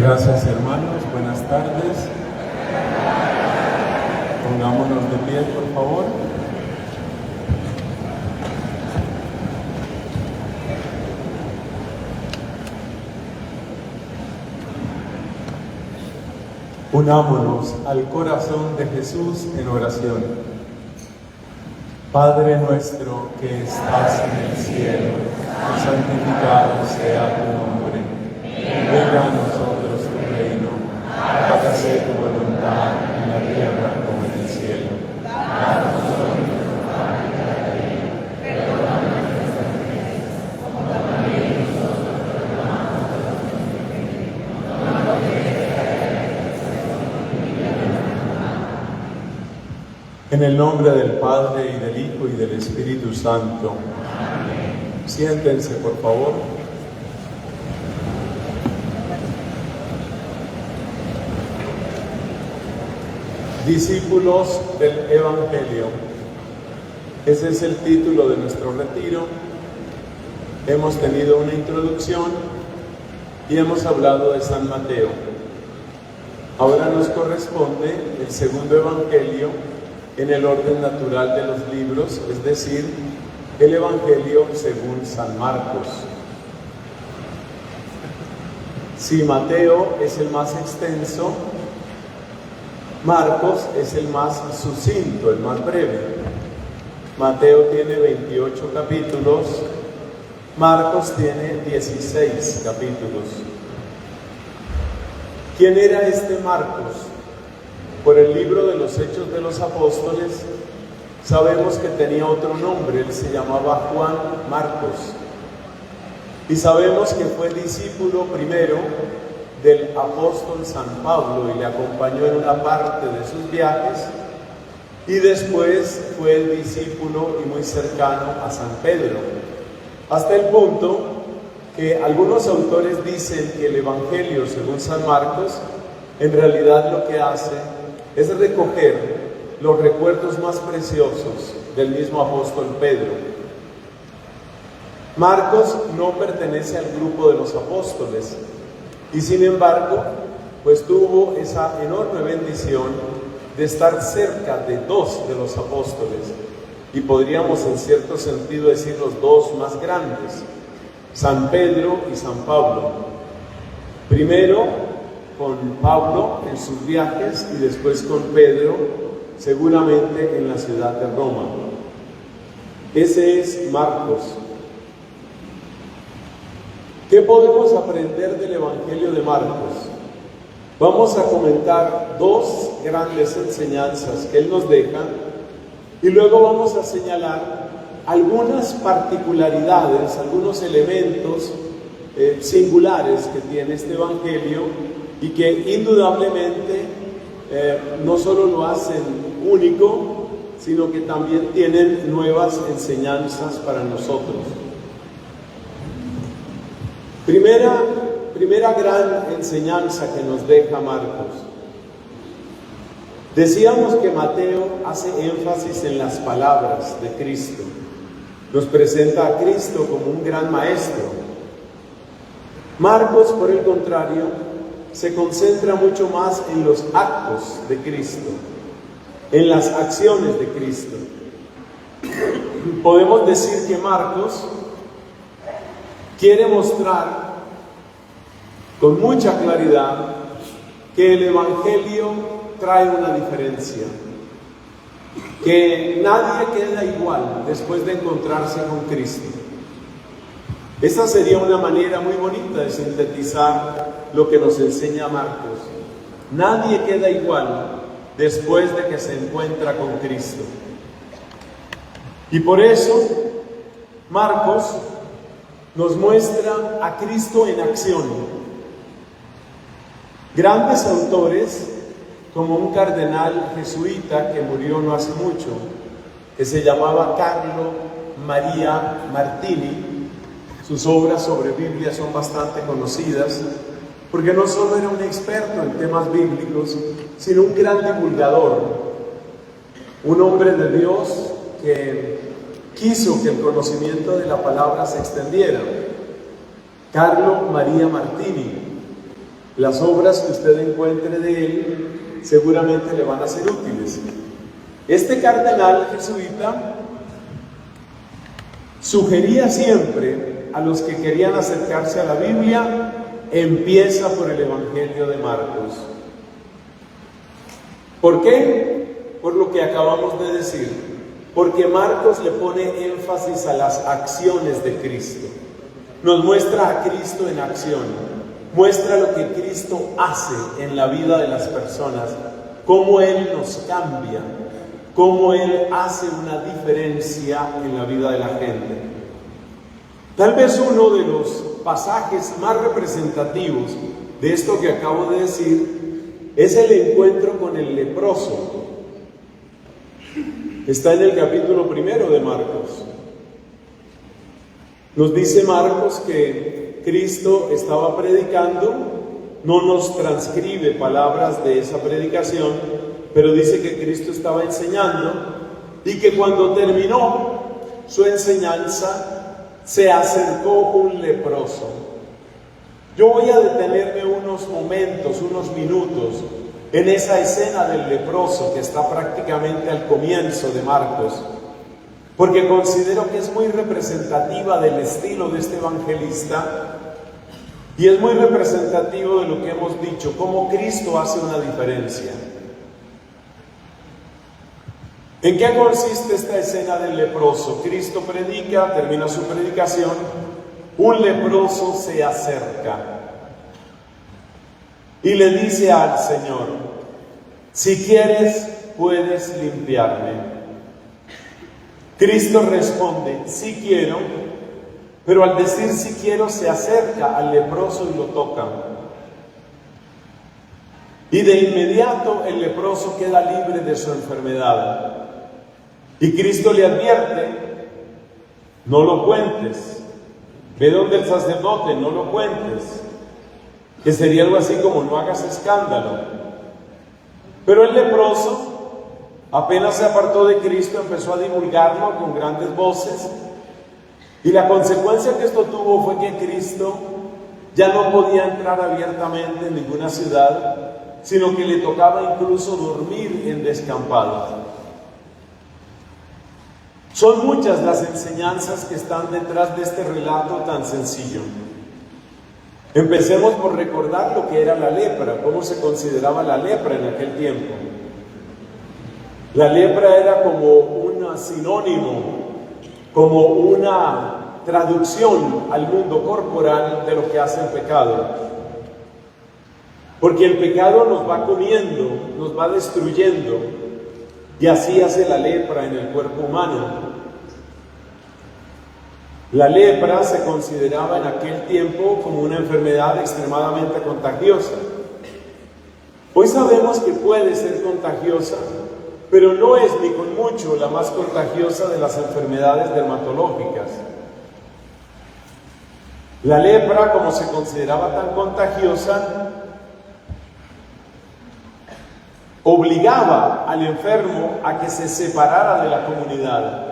Gracias, hermanos, buenas tardes. Pongámonos de pie, por favor. Unámonos al corazón de Jesús en oración. Padre nuestro que estás en el cielo, santificado sea tu nombre. Venga a nosotros tu reino. Hágase tu voluntad en la tierra como en el cielo. Danos hoy nuestro pan de cada día. Perdona nuestras ofensas, como también nosotros perdonamos a los que nos ofenden. No nos dejes caer en la tentación y líbranos del mal. En el nombre del Padre, y del Hijo, y del Espíritu Santo. Amén. Siéntense, por favor. Discípulos del Evangelio. Ese es el título de nuestro retiro. Hemos tenido una introducción y hemos hablado de San Mateo. Ahora nos corresponde el segundo Evangelio en el orden natural de los libros, es decir, el Evangelio según San Marcos. Si Mateo es el más extenso, Marcos es el más sucinto, el más breve. Mateo tiene 28 capítulos, Marcos tiene 16 capítulos. ¿Quién era este Marcos? Por el libro de los Hechos de los Apóstoles sabemos que tenía otro nombre, él se llamaba Juan Marcos. Y sabemos que fue discípulo primero del apóstol San Pablo y le acompañó en una parte de sus viajes, y después fue el discípulo y muy cercano a San Pedro, hasta el punto que algunos autores dicen que el Evangelio según San Marcos en realidad lo que hace es recoger los recuerdos más preciosos del mismo apóstol Pedro. Marcos no pertenece al grupo de los apóstoles, y sin embargo, pues tuvo esa enorme bendición de estar cerca de dos de los apóstoles, y podríamos en cierto sentido decir los dos más grandes, San Pedro y San Pablo. Primero con Pablo en sus viajes y después con Pedro, seguramente en la ciudad de Roma. Ese es Marcos. ¿Qué podemos aprender del Evangelio de Marcos? Vamos a comentar dos grandes enseñanzas que él nos deja y luego vamos a señalar algunas particularidades, algunos elementos singulares que tiene este Evangelio y que indudablemente no solo lo hacen único, sino que también tienen nuevas enseñanzas para nosotros. Primera gran enseñanza que nos deja Marcos. Decíamos que Mateo hace énfasis en las palabras de Cristo. Nos presenta a Cristo como un gran maestro. Marcos, por el contrario, se concentra mucho más en los actos de Cristo, en las acciones de Cristo. Podemos decir que Marcos quiere mostrar con mucha claridad que el Evangelio trae una diferencia, que nadie queda igual después de encontrarse con Cristo. Esa sería una manera muy bonita de sintetizar lo que nos enseña Marcos. Nadie queda igual después de que se encuentra con Cristo. Y por eso Marcos nos muestra a Cristo en acción. Grandes autores, como un cardenal jesuita que murió no hace mucho, que se llamaba Carlo Maria Martini, sus obras sobre Biblia son bastante conocidas, porque no solo era un experto en temas bíblicos, sino un gran divulgador, un hombre de Dios que quiso que el conocimiento de la palabra se extendiera. Carlo Maria Martini. Las obras que usted encuentre de él seguramente le van a ser útiles. Este cardenal jesuita sugería siempre a los que querían acercarse a la Biblia: empieza por el Evangelio de Marcos. ¿Por qué? Por lo que acabamos de decir. Porque Marcos le pone énfasis a las acciones de Cristo. Nos muestra a Cristo en acción. Muestra lo que Cristo hace en la vida de las personas. Cómo Él nos cambia. Cómo Él hace una diferencia en la vida de la gente. Tal vez uno de los pasajes más representativos de esto que acabo de decir es el encuentro con el leproso. Está en el capítulo 1 de Marcos. Nos dice Marcos que Cristo estaba predicando, no nos transcribe palabras de esa predicación, pero dice que Cristo estaba enseñando y que cuando terminó su enseñanza se acercó un leproso. Yo voy a detenerme unos momentos, unos minutos en esa escena del leproso que está prácticamente al comienzo de Marcos, porque considero que es muy representativa del estilo de este evangelista y es muy representativo de lo que hemos dicho, cómo Cristo hace una diferencia. ¿En qué consiste esta escena del leproso? Cristo predica, termina su predicación, un leproso se acerca y le dice al Señor: si quieres, puedes limpiarme. Cristo responde: sí quiero, pero al decir sí quiero se acerca al leproso y lo toca. Y de inmediato el leproso queda libre de su enfermedad. Y Cristo le advierte: no lo cuentes. Ve donde el sacerdote, no lo cuentes. Que sería algo así como: no hagas escándalo. Pero el leproso apenas se apartó de Cristo, empezó a divulgarlo con grandes voces. Y la consecuencia que esto tuvo fue que Cristo ya no podía entrar abiertamente en ninguna ciudad, sino que le tocaba incluso dormir en descampados. Son muchas las enseñanzas que están detrás de este relato tan sencillo. Empecemos por recordar lo que era la lepra, cómo se consideraba la lepra en aquel tiempo. La lepra era como un sinónimo, como una traducción al mundo corporal de lo que hace el pecado. Porque el pecado nos va comiendo, nos va destruyendo, y así hace la lepra en el cuerpo humano. La lepra se consideraba en aquel tiempo como una enfermedad extremadamente contagiosa. Hoy sabemos que puede ser contagiosa, pero no es ni con mucho la más contagiosa de las enfermedades dermatológicas. La lepra, como se consideraba tan contagiosa, obligaba al enfermo a que se separara de la comunidad.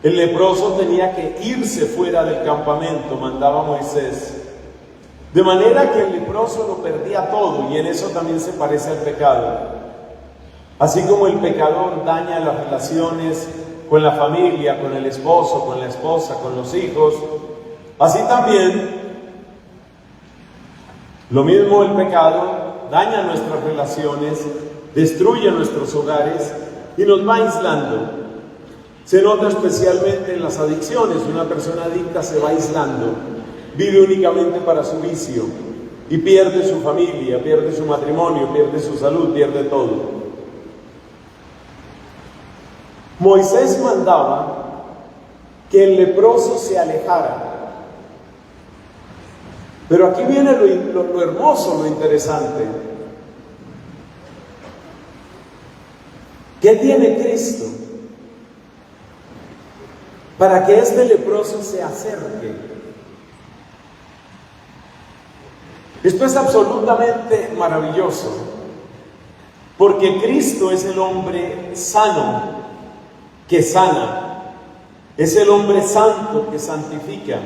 El leproso tenía que irse fuera del campamento, mandaba Moisés. De manera que el leproso lo perdía todo, y en eso también se parece al pecado. Así como el pecador daña las relaciones con la familia, con el esposo, con la esposa, con los hijos, así también, lo mismo el pecado daña nuestras relaciones, destruye nuestros hogares y nos va aislando. Se nota especialmente en las adicciones. Una persona adicta se va aislando, vive únicamente para su vicio y pierde su familia, pierde su matrimonio, pierde su salud, pierde todo. Moisés mandaba que el leproso se alejara. Pero aquí viene lo hermoso, lo interesante. ¿Qué tiene Cristo para que este leproso se acerque? Esto es absolutamente maravilloso, porque Cristo es el hombre sano que sana, es el hombre santo que santifica,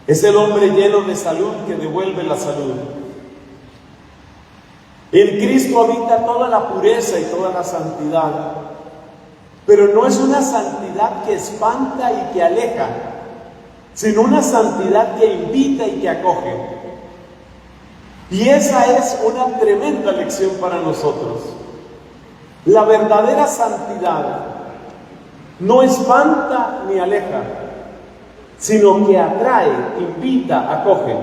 es el hombre lleno de salud que devuelve la salud, En Cristo habita toda la pureza y toda la santidad, pero no es una santidad que espanta y que aleja, sino una santidad que invita y que acoge. Y esa es una tremenda lección para nosotros. La verdadera santidad no espanta ni aleja, sino que atrae, invita, acoge.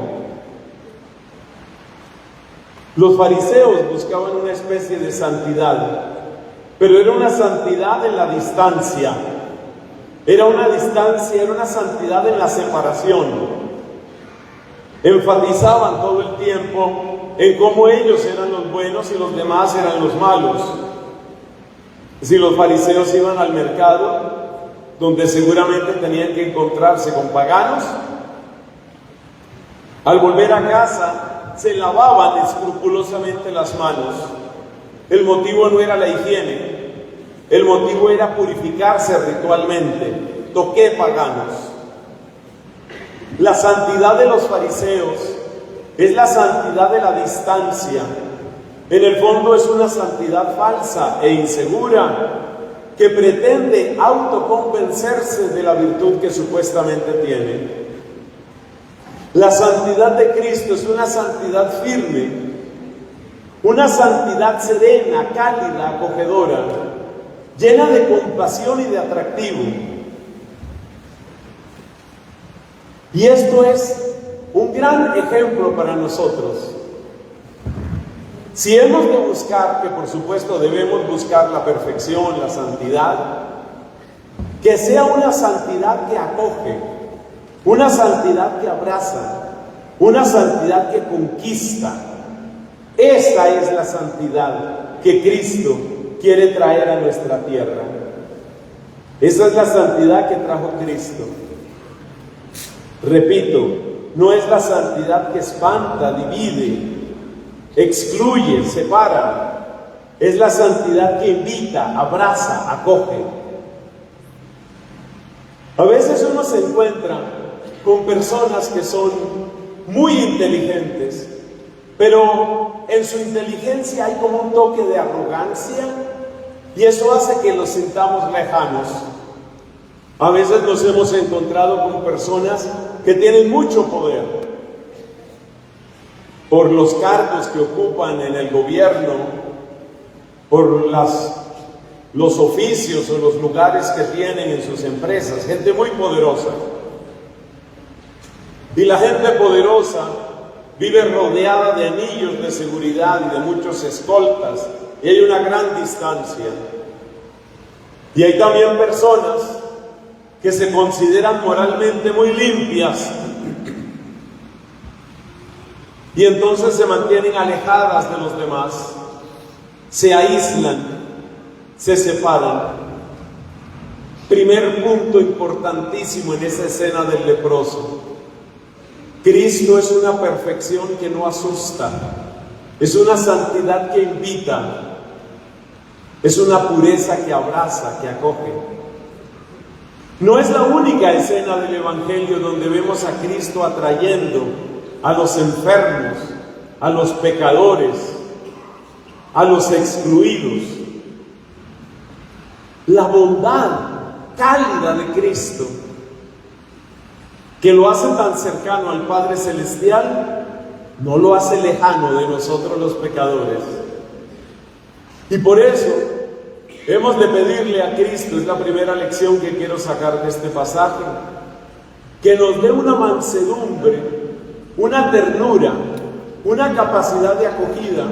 Los fariseos buscaban una especie de santidad, pero era una santidad en la distancia. Era una distancia, era una santidad en la separación. Enfatizaban todo el tiempo en cómo ellos eran los buenos y los demás eran los malos. Si los fariseos iban al mercado, donde seguramente tenían que encontrarse con paganos, al volver a casa se lavaban escrupulosamente las manos. El motivo no era la higiene, el motivo era purificarse ritualmente. Toqué paganos. La santidad de los fariseos es la santidad de la distancia. En el fondo es una santidad falsa e insegura que pretende autoconvencerse de la virtud que supuestamente tiene. La santidad de Cristo es una santidad firme, una santidad serena, cálida, acogedora, llena de compasión y de atractivo. Y esto es un gran ejemplo para nosotros. Si hemos de buscar, que por supuesto debemos buscar la perfección, la santidad, que sea una santidad que acoge, una santidad que abraza, una santidad que conquista. Esa es la santidad que Cristo quiere traer a nuestra tierra. Esa es la santidad que trajo Cristo. Repito, no es la santidad que espanta, divide, excluye, separa. Es la santidad que invita, abraza, acoge. A veces uno se encuentra con personas que son muy inteligentes, pero en su inteligencia hay como un toque de arrogancia y eso hace que los sintamos lejanos. A veces nos hemos encontrado con personas que tienen mucho poder por los cargos que ocupan en el gobierno, por los oficios o los lugares que tienen en sus empresas, gente muy poderosa. Y la gente poderosa vive rodeada de anillos de seguridad y de muchos escoltas, y hay una gran distancia. Y hay también personas que se consideran moralmente muy limpias, y entonces se mantienen alejadas de los demás, se aíslan, se separan. Primer punto importantísimo en esa escena del leproso. Cristo es una perfección que no asusta, es una santidad que invita, es una pureza que abraza, que acoge. No es la única escena del Evangelio donde vemos a Cristo atrayendo a los enfermos, a los pecadores, a los excluidos. La bondad cálida de Cristo, que lo hace tan cercano al Padre Celestial, no lo hace lejano de nosotros los pecadores. Y por eso hemos de pedirle a Cristo, es la primera lección que quiero sacar de este pasaje, que nos dé una mansedumbre, una ternura, una capacidad de acogida,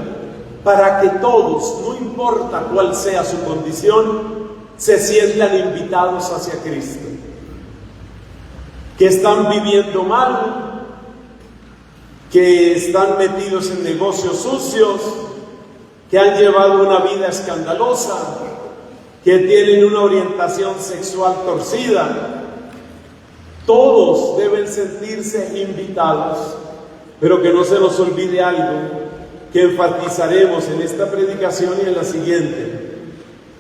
para que todos, no importa cuál sea su condición, se sientan invitados hacia Cristo. Que están viviendo mal, que están metidos en negocios sucios, que han llevado una vida escandalosa, que tienen una orientación sexual torcida. Todos deben sentirse invitados, pero que no se nos olvide algo que enfatizaremos en esta predicación y en la siguiente.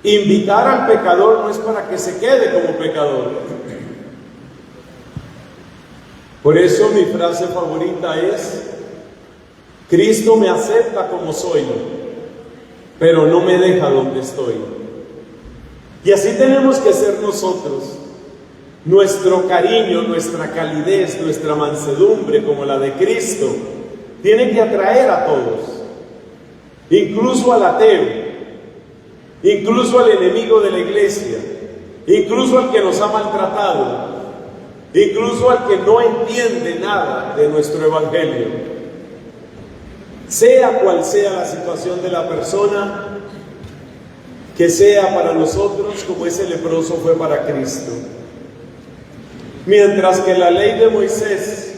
Invitar al pecador no es para que se quede como pecador. Por eso mi frase favorita es: Cristo me acepta como soy, pero no me deja donde estoy. Y así tenemos que ser nosotros. Nuestro cariño, nuestra calidez, nuestra mansedumbre como la de Cristo, tiene que atraer a todos, incluso al ateo, incluso al enemigo de la iglesia, incluso al que nos ha maltratado, incluso al que no entiende nada de nuestro evangelio. Sea cual sea la situación de la persona, que sea para nosotros como ese leproso fue para Cristo. Mientras que la ley de Moisés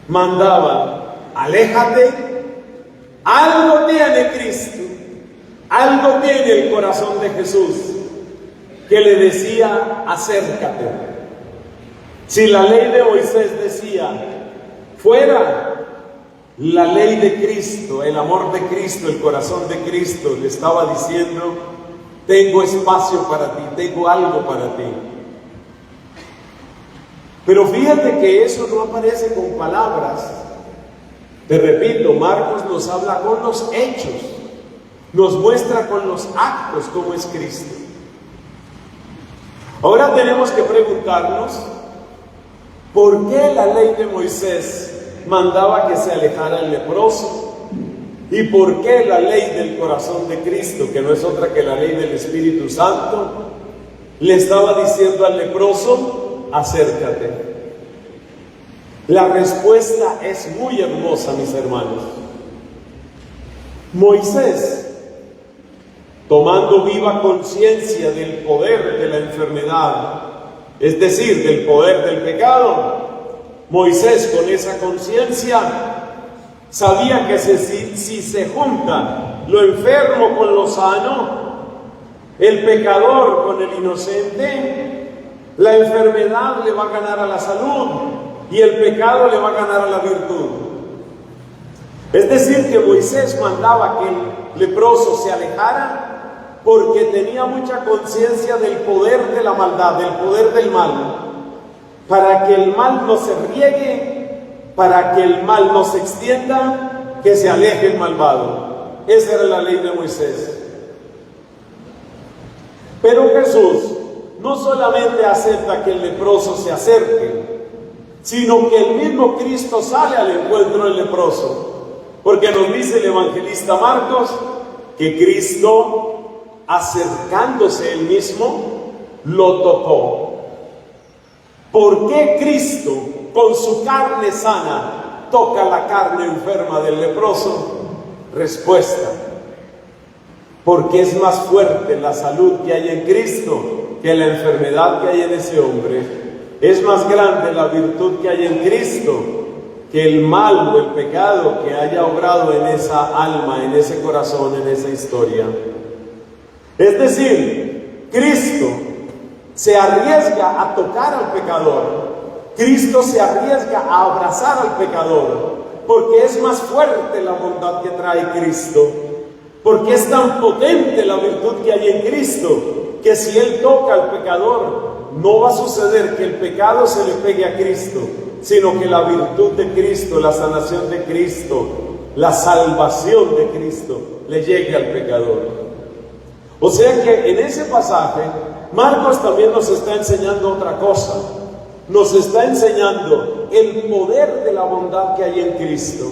mandaba, aléjate, algo tiene Cristo, algo tiene el corazón de Jesús, que le decía, acércate. Si la ley de Moisés decía, fuera, la ley de Cristo, el amor de Cristo, el corazón de Cristo le estaba diciendo, tengo espacio para ti, tengo algo para ti. Pero fíjate que eso no aparece con palabras. Te repito, Marcos nos habla con los hechos, nos muestra con los actos cómo es Cristo. Ahora tenemos que preguntarnos, ¿por qué la ley de Moisés mandaba que se alejara el leproso? ¿Y por qué la ley del corazón de Cristo, que no es otra que la ley del Espíritu Santo, le estaba diciendo al leproso, acércate? La respuesta es muy hermosa, mis hermanos. Moisés, tomando viva conciencia del poder de la enfermedad, es decir, del poder del pecado, Moisés con esa conciencia sabía que si se junta lo enfermo con lo sano, el pecador con el inocente, la enfermedad le va a ganar a la salud y el pecado le va a ganar a la virtud. Es decir, que Moisés mandaba que el leproso se alejara porque tenía mucha conciencia del poder de la maldad, del poder del mal, para que el mal no se riegue, para que el mal no se extienda, que se aleje el malvado. Esa era la ley de Moisés. Pero Jesús no solamente acepta que el leproso se acerque, sino que el mismo Cristo sale al encuentro del leproso, porque nos dice el evangelista Marcos que Cristo, acercándose él mismo, lo tocó. ¿Por qué Cristo, con su carne sana, toca la carne enferma del leproso? Respuesta: porque es más fuerte la salud que hay en Cristo que la enfermedad que hay en ese hombre. Es más grande la virtud que hay en Cristo que el mal o el pecado que haya obrado en esa alma, en ese corazón, en esa historia. Es decir, Cristo se arriesga a tocar al pecador. Cristo se arriesga a abrazar al pecador, porque es más fuerte la bondad que trae Cristo, porque es tan potente la virtud que hay en Cristo, que si Él toca al pecador, no va a suceder que el pecado se le pegue a Cristo, sino que la virtud de Cristo, la sanación de Cristo, la salvación de Cristo le llegue al pecador. O sea que en ese pasaje Marcos también nos está enseñando otra cosa. Nos está enseñando el poder de la bondad que hay en Cristo.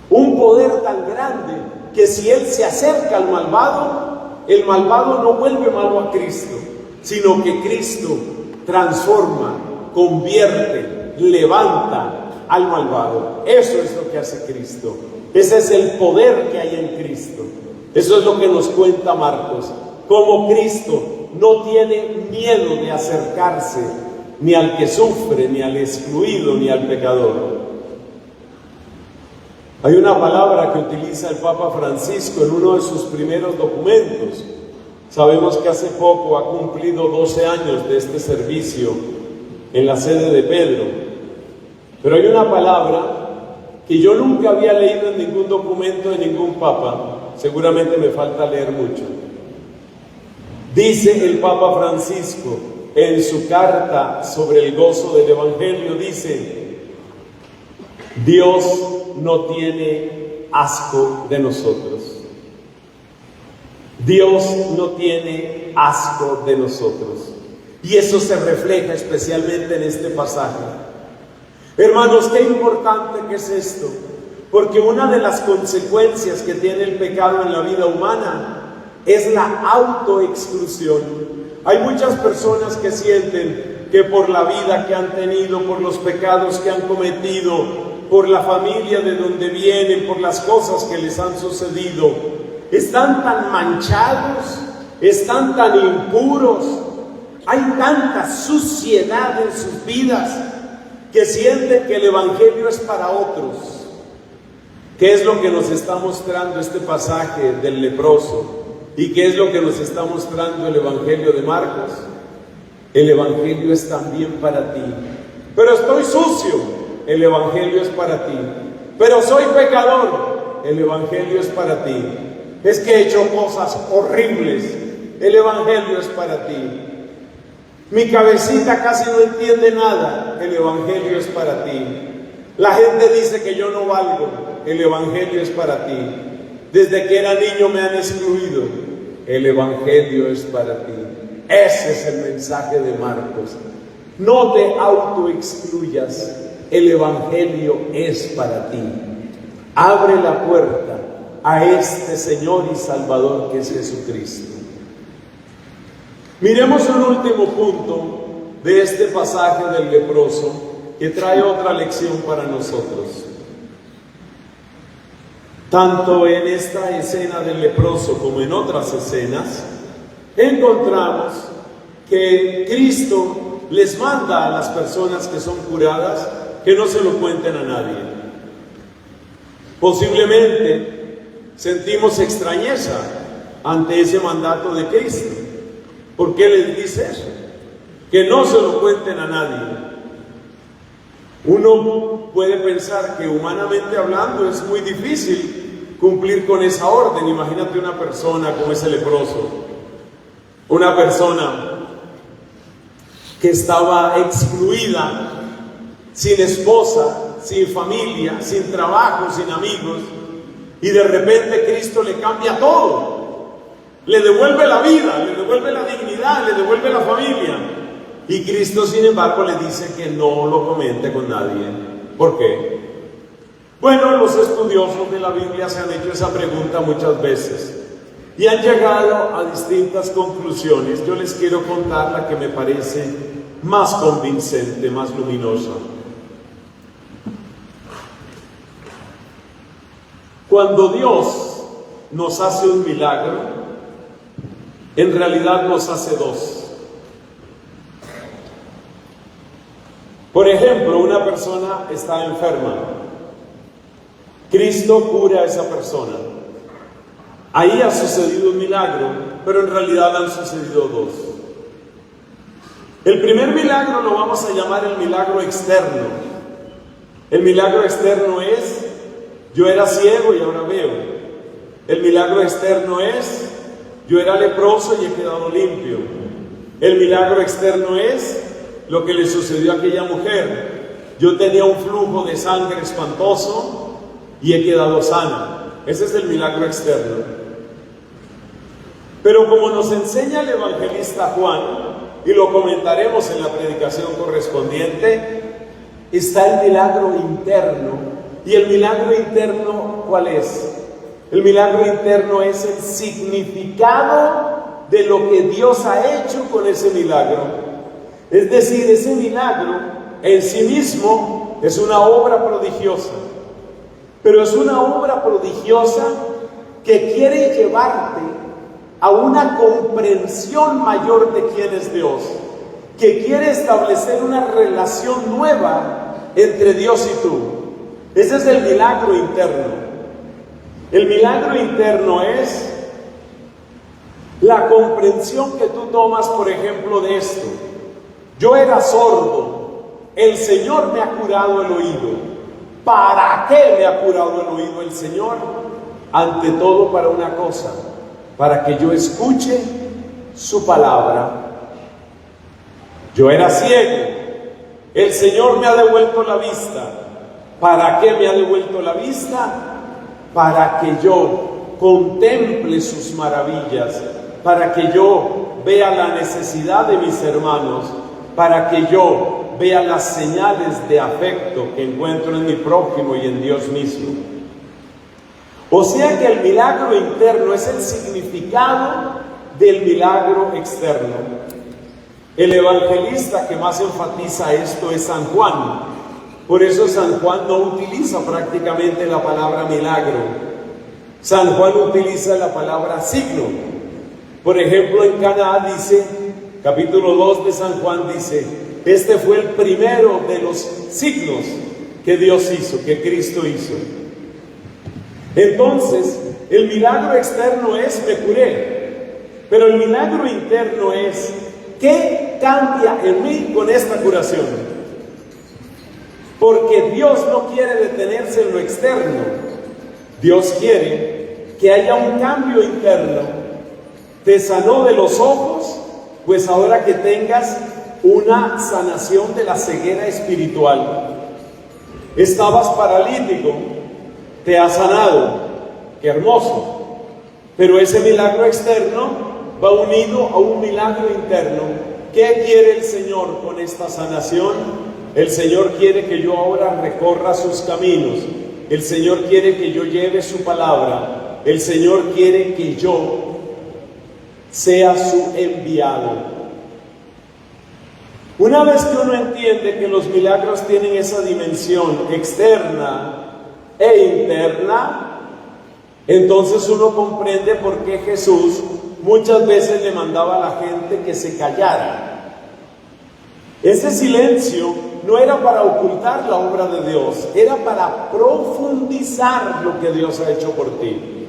Un poder tan grande que si Él se acerca al malvado, el malvado no vuelve malo a Cristo, sino que Cristo transforma, convierte, levanta al malvado. Eso es lo que hace Cristo. Ese es el poder que hay en Cristo. Eso es lo que nos cuenta Marcos. Cómo Cristo no tiene miedo de acercarse ni al que sufre, ni al excluido, ni al pecador. Hay una palabra que utiliza el Papa Francisco en uno de sus primeros documentos. Sabemos que hace poco ha cumplido 12 años de este servicio en la sede de Pedro. Pero hay una palabra que yo nunca había leído en ningún documento de ningún Papa. Seguramente me falta leer mucho. Dice el Papa Francisco en su carta sobre el gozo del Evangelio, dice: Dios no tiene asco de nosotros. Dios no tiene asco de nosotros. Y eso se refleja especialmente en este pasaje. Hermanos, qué importante que es esto. Porque una de las consecuencias que tiene el pecado en la vida humana es la autoexclusión. Hay muchas personas que sienten que por la vida que han tenido, por los pecados que han cometido, por la familia de donde vienen, por las cosas que les han sucedido, están tan manchados, están tan impuros, hay tanta suciedad en sus vidas que sienten que el Evangelio es para otros. ¿Qué es lo que nos está mostrando este pasaje del leproso? ¿Y qué es lo que nos está mostrando el Evangelio de Marcos? El Evangelio es también para ti. Pero estoy sucio, el Evangelio es para ti. Pero soy pecador, el Evangelio es para ti. Es que he hecho cosas horribles, el Evangelio es para ti. Mi cabecita casi no entiende nada, el Evangelio es para ti. La gente dice que yo no valgo, el Evangelio es para ti. Desde que era niño me han excluido, el Evangelio es para ti. Ese es el mensaje de Marcos. No te autoexcluyas, el Evangelio es para ti. Abre la puerta a este Señor y Salvador que es Jesucristo. Miremos un último punto de este pasaje del leproso que trae otra lección para nosotros. Tanto en esta escena del leproso como en otras escenas, encontramos que Cristo les manda a las personas que son curadas que no se lo cuenten a nadie. Posiblemente sentimos extrañeza ante ese mandato de Cristo. ¿Por qué les dice eso? Que no se lo cuenten a nadie. Uno puede pensar que humanamente hablando es muy difícil cumplir con esa orden. Imagínate una persona como ese leproso, una persona que estaba excluida, sin esposa, sin familia, sin trabajo, sin amigos, y de repente Cristo le cambia todo. Le devuelve la vida, le devuelve la dignidad, le devuelve la familia. Y Cristo, sin embargo, le dice que no lo comente con nadie. ¿Por qué? Bueno, los estudiosos de la Biblia se han hecho esa pregunta muchas veces y han llegado a distintas conclusiones. Yo les quiero contar la que me parece más convincente, más luminosa. Cuando Dios nos hace un milagro, en realidad nos hace dos. Por ejemplo, una persona está enferma. Cristo cura a esa persona. Ahí ha sucedido un milagro, pero en realidad han sucedido dos. El primer milagro lo vamos a llamar el milagro externo. El milagro externo es: yo era ciego y ahora veo. El milagro externo es: yo era leproso y he quedado limpio. El milagro externo es lo que le sucedió a aquella mujer. Yo tenía un flujo de sangre espantoso y he quedado sana. Ese es el milagro externo. Pero como nos enseña el evangelista Juan, y lo comentaremos en la predicación correspondiente, está el milagro interno. ¿Y el milagro interno cuál es? El milagro interno es el significado de lo que Dios ha hecho con ese milagro. Es decir, ese milagro en sí mismo es una obra prodigiosa, pero es una obra prodigiosa que quiere llevarte a una comprensión mayor de quién es Dios, que quiere establecer una relación nueva entre Dios y tú. Ese es el milagro interno. El milagro interno es la comprensión que tú tomas, por ejemplo, de esto. Yo era sordo, el Señor me ha curado el oído. ¿Para qué me ha curado el oído el Señor? Ante todo para una cosa: para que yo escuche su palabra. Yo era ciego, el Señor me ha devuelto la vista. ¿Para qué me ha devuelto la vista? Para que yo contemple sus maravillas, para que yo vea la necesidad de mis hermanos, para que yo vea las señales de afecto que encuentro en mi prójimo y en Dios mismo. O sea que el milagro interno es el significado del milagro externo. El evangelista que más enfatiza esto es San Juan. Por eso San Juan no utiliza prácticamente la palabra milagro. San Juan utiliza la palabra signo. Por ejemplo, en Caná dice, capítulo 2 de San Juan dice, este fue el primero de los signos que Dios hizo, que Cristo hizo. Entonces, el milagro externo es me curé, pero el milagro interno es ¿qué cambia en mí con esta curación? Porque Dios no quiere detenerse en lo externo. Dios quiere que haya un cambio interno. Te sanó de los ojos, pues ahora que tengas una sanación de la ceguera espiritual. Estabas paralítico, te ha sanado, qué hermoso. Pero ese milagro externo va unido a un milagro interno. ¿Qué quiere el Señor con esta sanación? El Señor quiere que yo ahora recorra sus caminos. El Señor quiere que yo lleve su palabra. El Señor quiere que yo sea su enviado. Una vez que uno entiende que los milagros tienen esa dimensión externa e interna, entonces uno comprende por qué Jesús muchas veces le mandaba a la gente que se callara. Ese silencio no era para ocultar la obra de Dios, era para profundizar lo que Dios ha hecho por ti.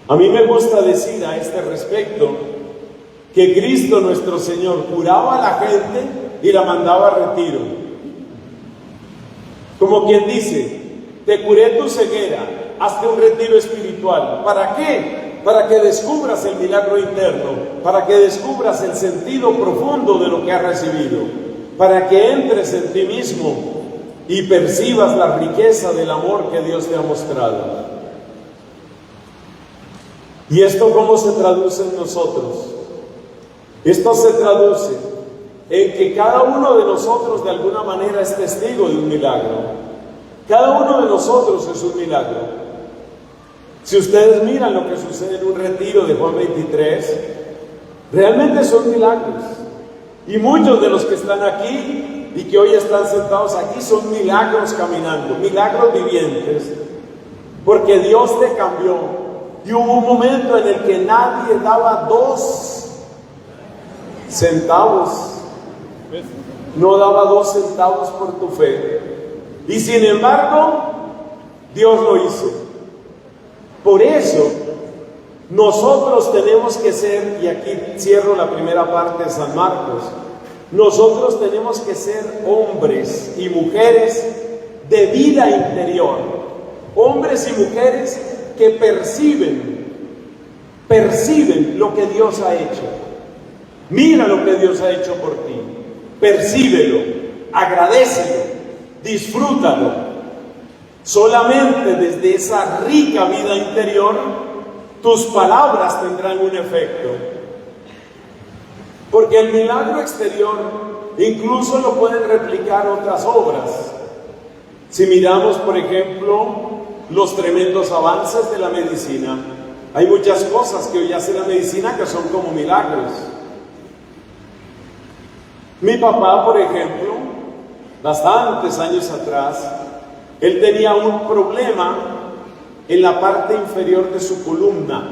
A mí me gusta decir a este respecto que Cristo nuestro Señor curaba a la gente y la mandaba a retiro. Como quien dice, te curé tu ceguera, hazte un retiro espiritual. ¿Para qué? Para que descubras el milagro interno, para que descubras el sentido profundo de lo que has recibido, para que entres en ti mismo y percibas la riqueza del amor que Dios te ha mostrado. ¿Y esto cómo se traduce en nosotros? Esto se traduce en que cada uno de nosotros de alguna manera es testigo de un milagro. Cada uno de nosotros es un milagro. Si ustedes miran lo que sucede en un retiro de Juan 23, realmente son milagros. Y muchos de los que están aquí y que hoy están sentados aquí son milagros caminando, milagros vivientes. Porque Dios te cambió. Y hubo un momento en el que nadie daba 2 centavos. No daba 2 centavos por tu fe. Y sin embargo, Dios lo hizo. Por eso, nosotros tenemos que ser, y aquí cierro la primera parte de San Marcos, nosotros tenemos que ser hombres y mujeres de vida interior. Hombres y mujeres que perciben lo que Dios ha hecho. Mira lo que Dios ha hecho por ti. Percíbelo, agradécelo, disfrútalo. Solamente desde esa rica vida interior, tus palabras tendrán un efecto. Porque el milagro exterior incluso lo pueden replicar otras obras. Si miramos, por ejemplo, los tremendos avances de la medicina, hay muchas cosas que hoy hace la medicina que son como milagros. Mi papá, por ejemplo, bastantes años atrás, él tenía un problema en la parte inferior de su columna,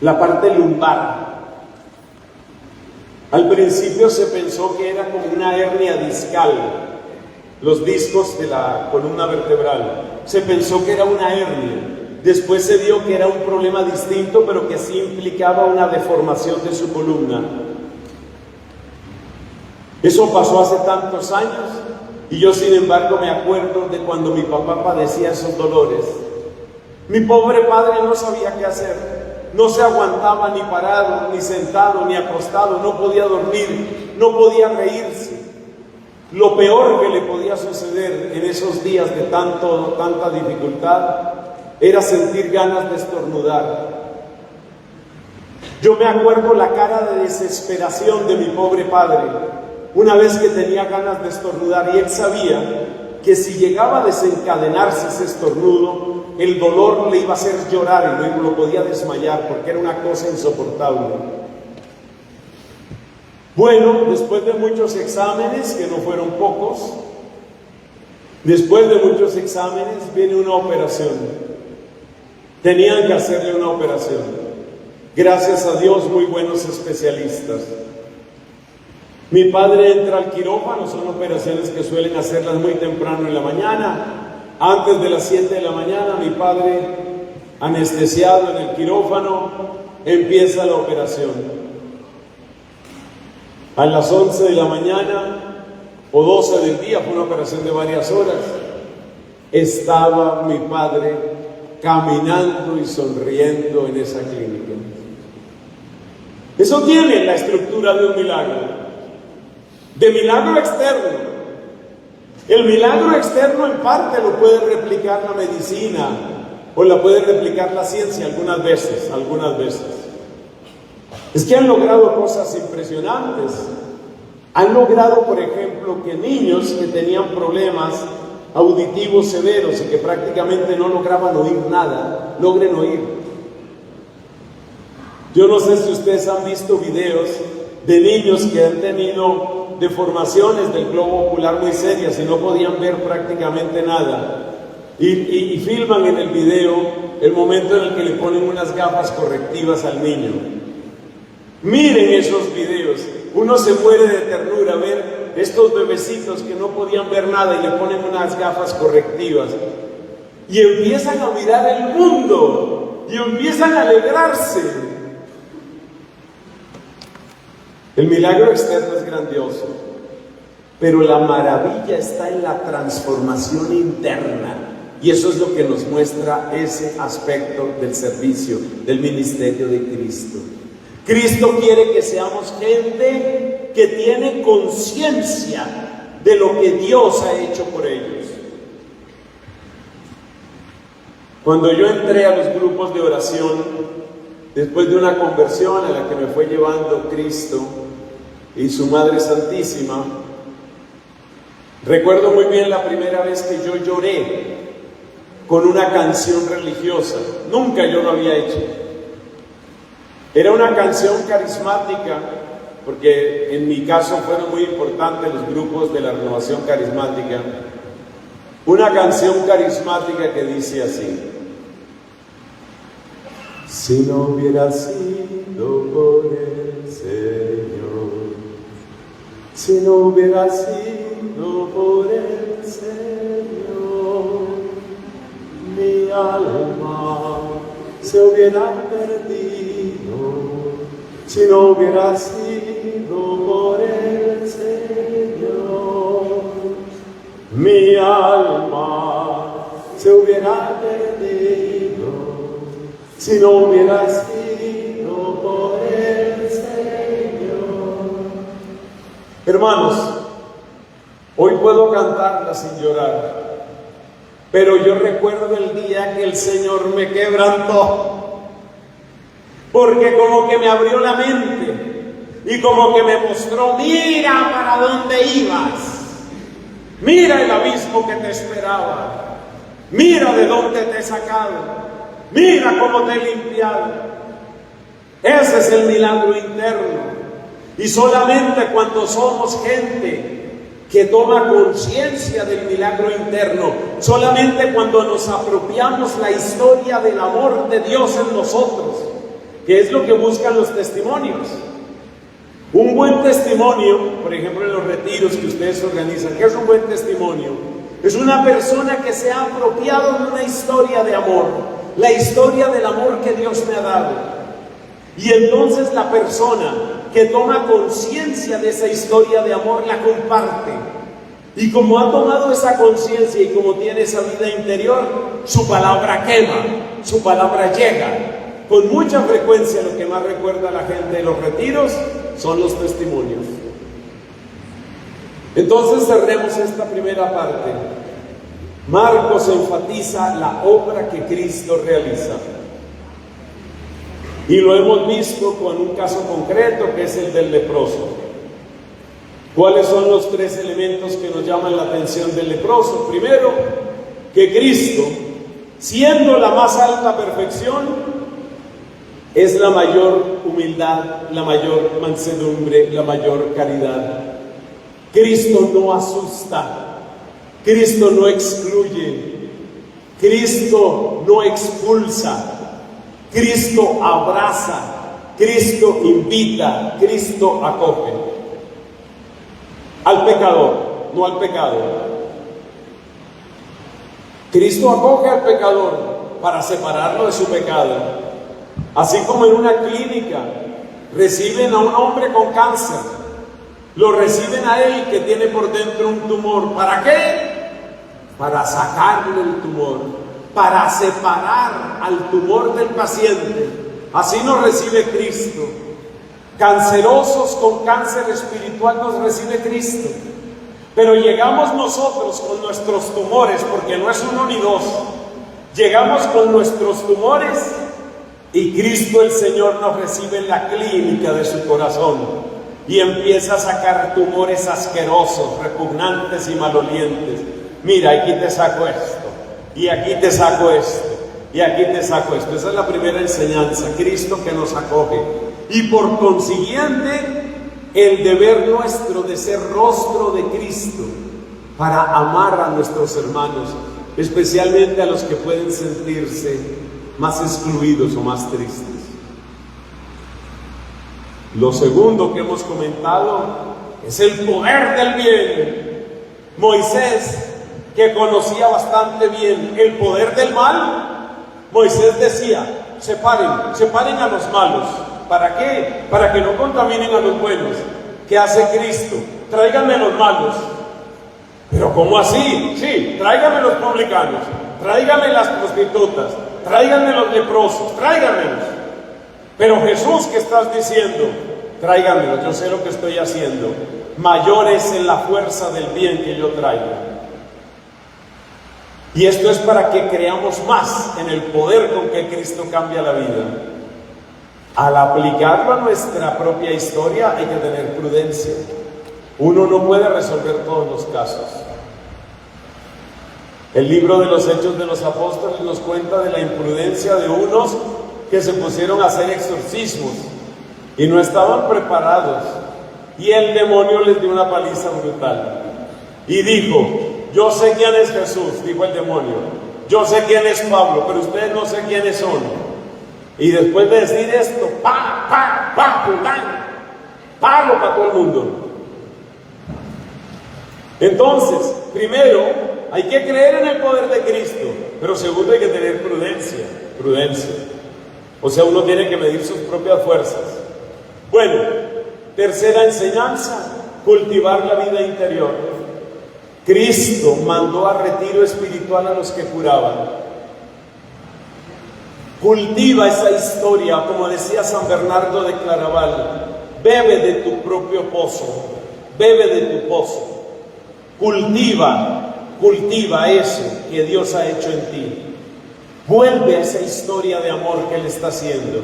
la parte lumbar. Al principio se pensó que era como una hernia discal, los discos de la columna vertebral. Se pensó que era una hernia. Después se vio que era un problema distinto, pero que sí implicaba una deformación de su columna. Eso pasó hace tantos años y yo, sin embargo, me acuerdo de cuando mi papá padecía esos dolores. Mi pobre padre no sabía qué hacer. No se aguantaba ni parado, ni sentado, ni acostado. No podía dormir, no podía reírse. Lo peor que le podía suceder en esos días de tanta dificultad era sentir ganas de estornudar. Yo me acuerdo la cara de desesperación de mi pobre padre una vez que tenía ganas de estornudar, y él sabía que si llegaba a desencadenarse ese estornudo, el dolor le iba a hacer llorar y luego lo podía desmayar porque era una cosa insoportable. Bueno, después de muchos exámenes, que no fueron pocos, después de muchos exámenes viene una operación. Tenían que hacerle una operación. Gracias a Dios, muy buenos especialistas. Mi padre entra al quirófano, son operaciones que suelen hacerlas muy temprano en la mañana. Antes de las 7 de la mañana, mi padre, anestesiado en el quirófano, empieza la operación. A las 11 de la mañana o 12 del día, fue una operación de varias horas, estaba mi padre caminando y sonriendo en esa clínica. Eso tiene la estructura de un milagro, de milagro externo. El milagro externo en parte lo puede replicar la medicina o la puede replicar la ciencia algunas veces. Es que han logrado cosas impresionantes. Han logrado, por ejemplo, que niños que tenían problemas auditivos severos y que prácticamente no lograban oír nada, logren oír. Yo no sé si ustedes han visto videos de niños que han tenido deformaciones del globo ocular muy serias y no podían ver prácticamente nada. Y filman en el video el momento en el que le ponen unas gafas correctivas al niño. Miren esos videos, uno se muere de ternura ver estos bebecitos que no podían ver nada y le ponen unas gafas correctivas y empiezan a mirar el mundo y empiezan a alegrarse. El milagro externo es grandioso, pero la maravilla está en la transformación interna, y eso es lo que nos muestra ese aspecto del servicio, del ministerio de Cristo. Cristo quiere que seamos gente que tiene conciencia de lo que Dios ha hecho por ellos. Cuando yo entré a los grupos de oración, después de una conversión a la que me fue llevando Cristo y su Madre Santísima, recuerdo muy bien la primera vez que yo lloré con una canción religiosa. Nunca yo lo había hecho. Era una canción carismática, porque en mi caso fueron muy importantes los grupos de la renovación carismática. Una canción carismática que dice así: si no hubiera sido por el Señor, si no hubiera sido por el Señor, mi alma se hubiera perdido. Si no hubiera sido por el Señor, mi alma se hubiera perdido. Si no hubiera sido por el Señor. Hermanos, hoy puedo cantarla sin llorar, pero yo recuerdo el día que el Señor me quebrantó, porque como que me abrió la mente y como que me mostró: mira para dónde ibas, mira el abismo que te esperaba, mira de dónde te he sacado, mira cómo te he limpiado. Ese es el milagro interno, y solamente cuando somos gente que toma conciencia del milagro interno, solamente cuando nos apropiamos la historia del amor de Dios en nosotros, que es lo que buscan los testimonios. Un buen testimonio, por ejemplo en los retiros que ustedes organizan, ¿qué es un buen testimonio? Es una persona que se ha apropiado de una historia de amor, la historia del amor que Dios me ha dado. Y entonces la persona que toma conciencia de esa historia de amor la comparte. Y como ha tomado esa conciencia y como tiene esa vida interior, su palabra quema, su palabra llega. Con mucha frecuencia lo que más recuerda a la gente de los retiros son los testimonios. Entonces cerremos esta primera parte. Marcos enfatiza la obra que Cristo realiza. Y lo hemos visto con un caso concreto que es el del leproso. ¿Cuáles son los tres elementos que nos llaman la atención del leproso? Primero, que Cristo, siendo la más alta perfección, es la mayor humildad, la mayor mansedumbre, la mayor caridad. Cristo no asusta, Cristo no excluye, Cristo no expulsa, Cristo abraza, Cristo invita, Cristo acoge al pecador, no al pecado. Cristo acoge al pecador para separarlo de su pecado. Así como en una clínica reciben a un hombre con cáncer, lo reciben a él que tiene por dentro un tumor. ¿Para qué? Para sacarle el tumor, para separar al tumor del paciente. Así nos recibe Cristo. Cancerosos con cáncer espiritual nos recibe Cristo. Pero llegamos nosotros con nuestros tumores, porque no es uno ni dos. Llegamos con nuestros tumores y Cristo el Señor nos recibe en la clínica de su corazón y empieza a sacar tumores asquerosos, repugnantes y malolientes. Mira, aquí te saco esto, y aquí te saco esto, y aquí te saco esto. Esa es la primera enseñanza, Cristo que nos acoge. Y por consiguiente, el deber nuestro de ser rostro de Cristo para amar a nuestros hermanos, especialmente a los que pueden sentirse más excluidos o más tristes. Lo segundo que hemos comentado es el poder del bien. Moisés, que conocía bastante bien el poder del mal, Moisés decía: separen a los malos. ¿Para qué? Para que no contaminen a los buenos. ¿Qué hace Cristo? Tráiganme los malos. ¿Pero cómo así? Sí, tráiganme los publicanos, tráiganme las prostitutas, tráiganme los leprosos, tráiganmelos. Pero Jesús, ¿qué estás diciendo? Tráiganmelos, yo sé lo que estoy haciendo. Mayor es en la fuerza del bien que yo traigo. Y esto es para que creamos más en el poder con que Cristo cambia la vida. Al aplicarlo a nuestra propia historia hay que tener prudencia. Uno no puede resolver todos los casos. El libro de los Hechos de los Apóstoles nos cuenta de la imprudencia de unos que se pusieron a hacer exorcismos y no estaban preparados. Y el demonio les dio una paliza brutal. Y dijo: yo sé quién es Jesús, dijo el demonio. Yo sé quién es Pablo, pero ustedes no sé quiénes son. Y después de decir esto, palo para todo el mundo. Entonces, primero, hay que creer en el poder de Cristo, pero segundo, hay que tener prudencia. O sea, uno tiene que medir sus propias fuerzas. Bueno, tercera enseñanza, cultivar la vida interior. Cristo mandó a retiro espiritual a los que curaban. Cultiva esa historia, como decía San Bernardo de Claraval: bebe de tu propio pozo, bebe de tu pozo. Cultiva eso que Dios ha hecho en ti. Vuelve a esa historia de amor que Él está haciendo.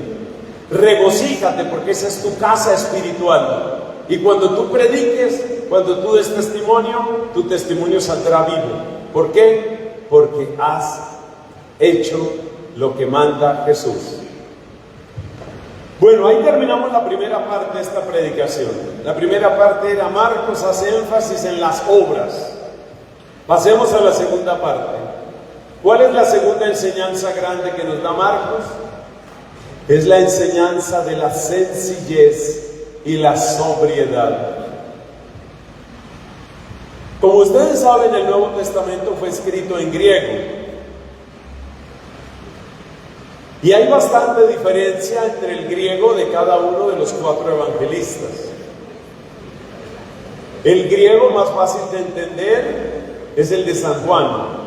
Regocíjate porque esa es tu casa espiritual. Y cuando tú prediques, cuando tú des testimonio, tu testimonio saldrá vivo. ¿Por qué? Porque has hecho lo que manda Jesús. Bueno, ahí terminamos la primera parte de esta predicación. La primera parte era: Marcos hace énfasis en las obras. Pasemos a la segunda parte. ¿Cuál es la segunda enseñanza grande que nos da Marcos? Es la enseñanza de la sencillez y la sobriedad. Como ustedes saben, el Nuevo Testamento fue escrito en griego. Y hay bastante diferencia entre el griego de cada uno de los 4 evangelistas. El griego más fácil de entender es el de San Juan.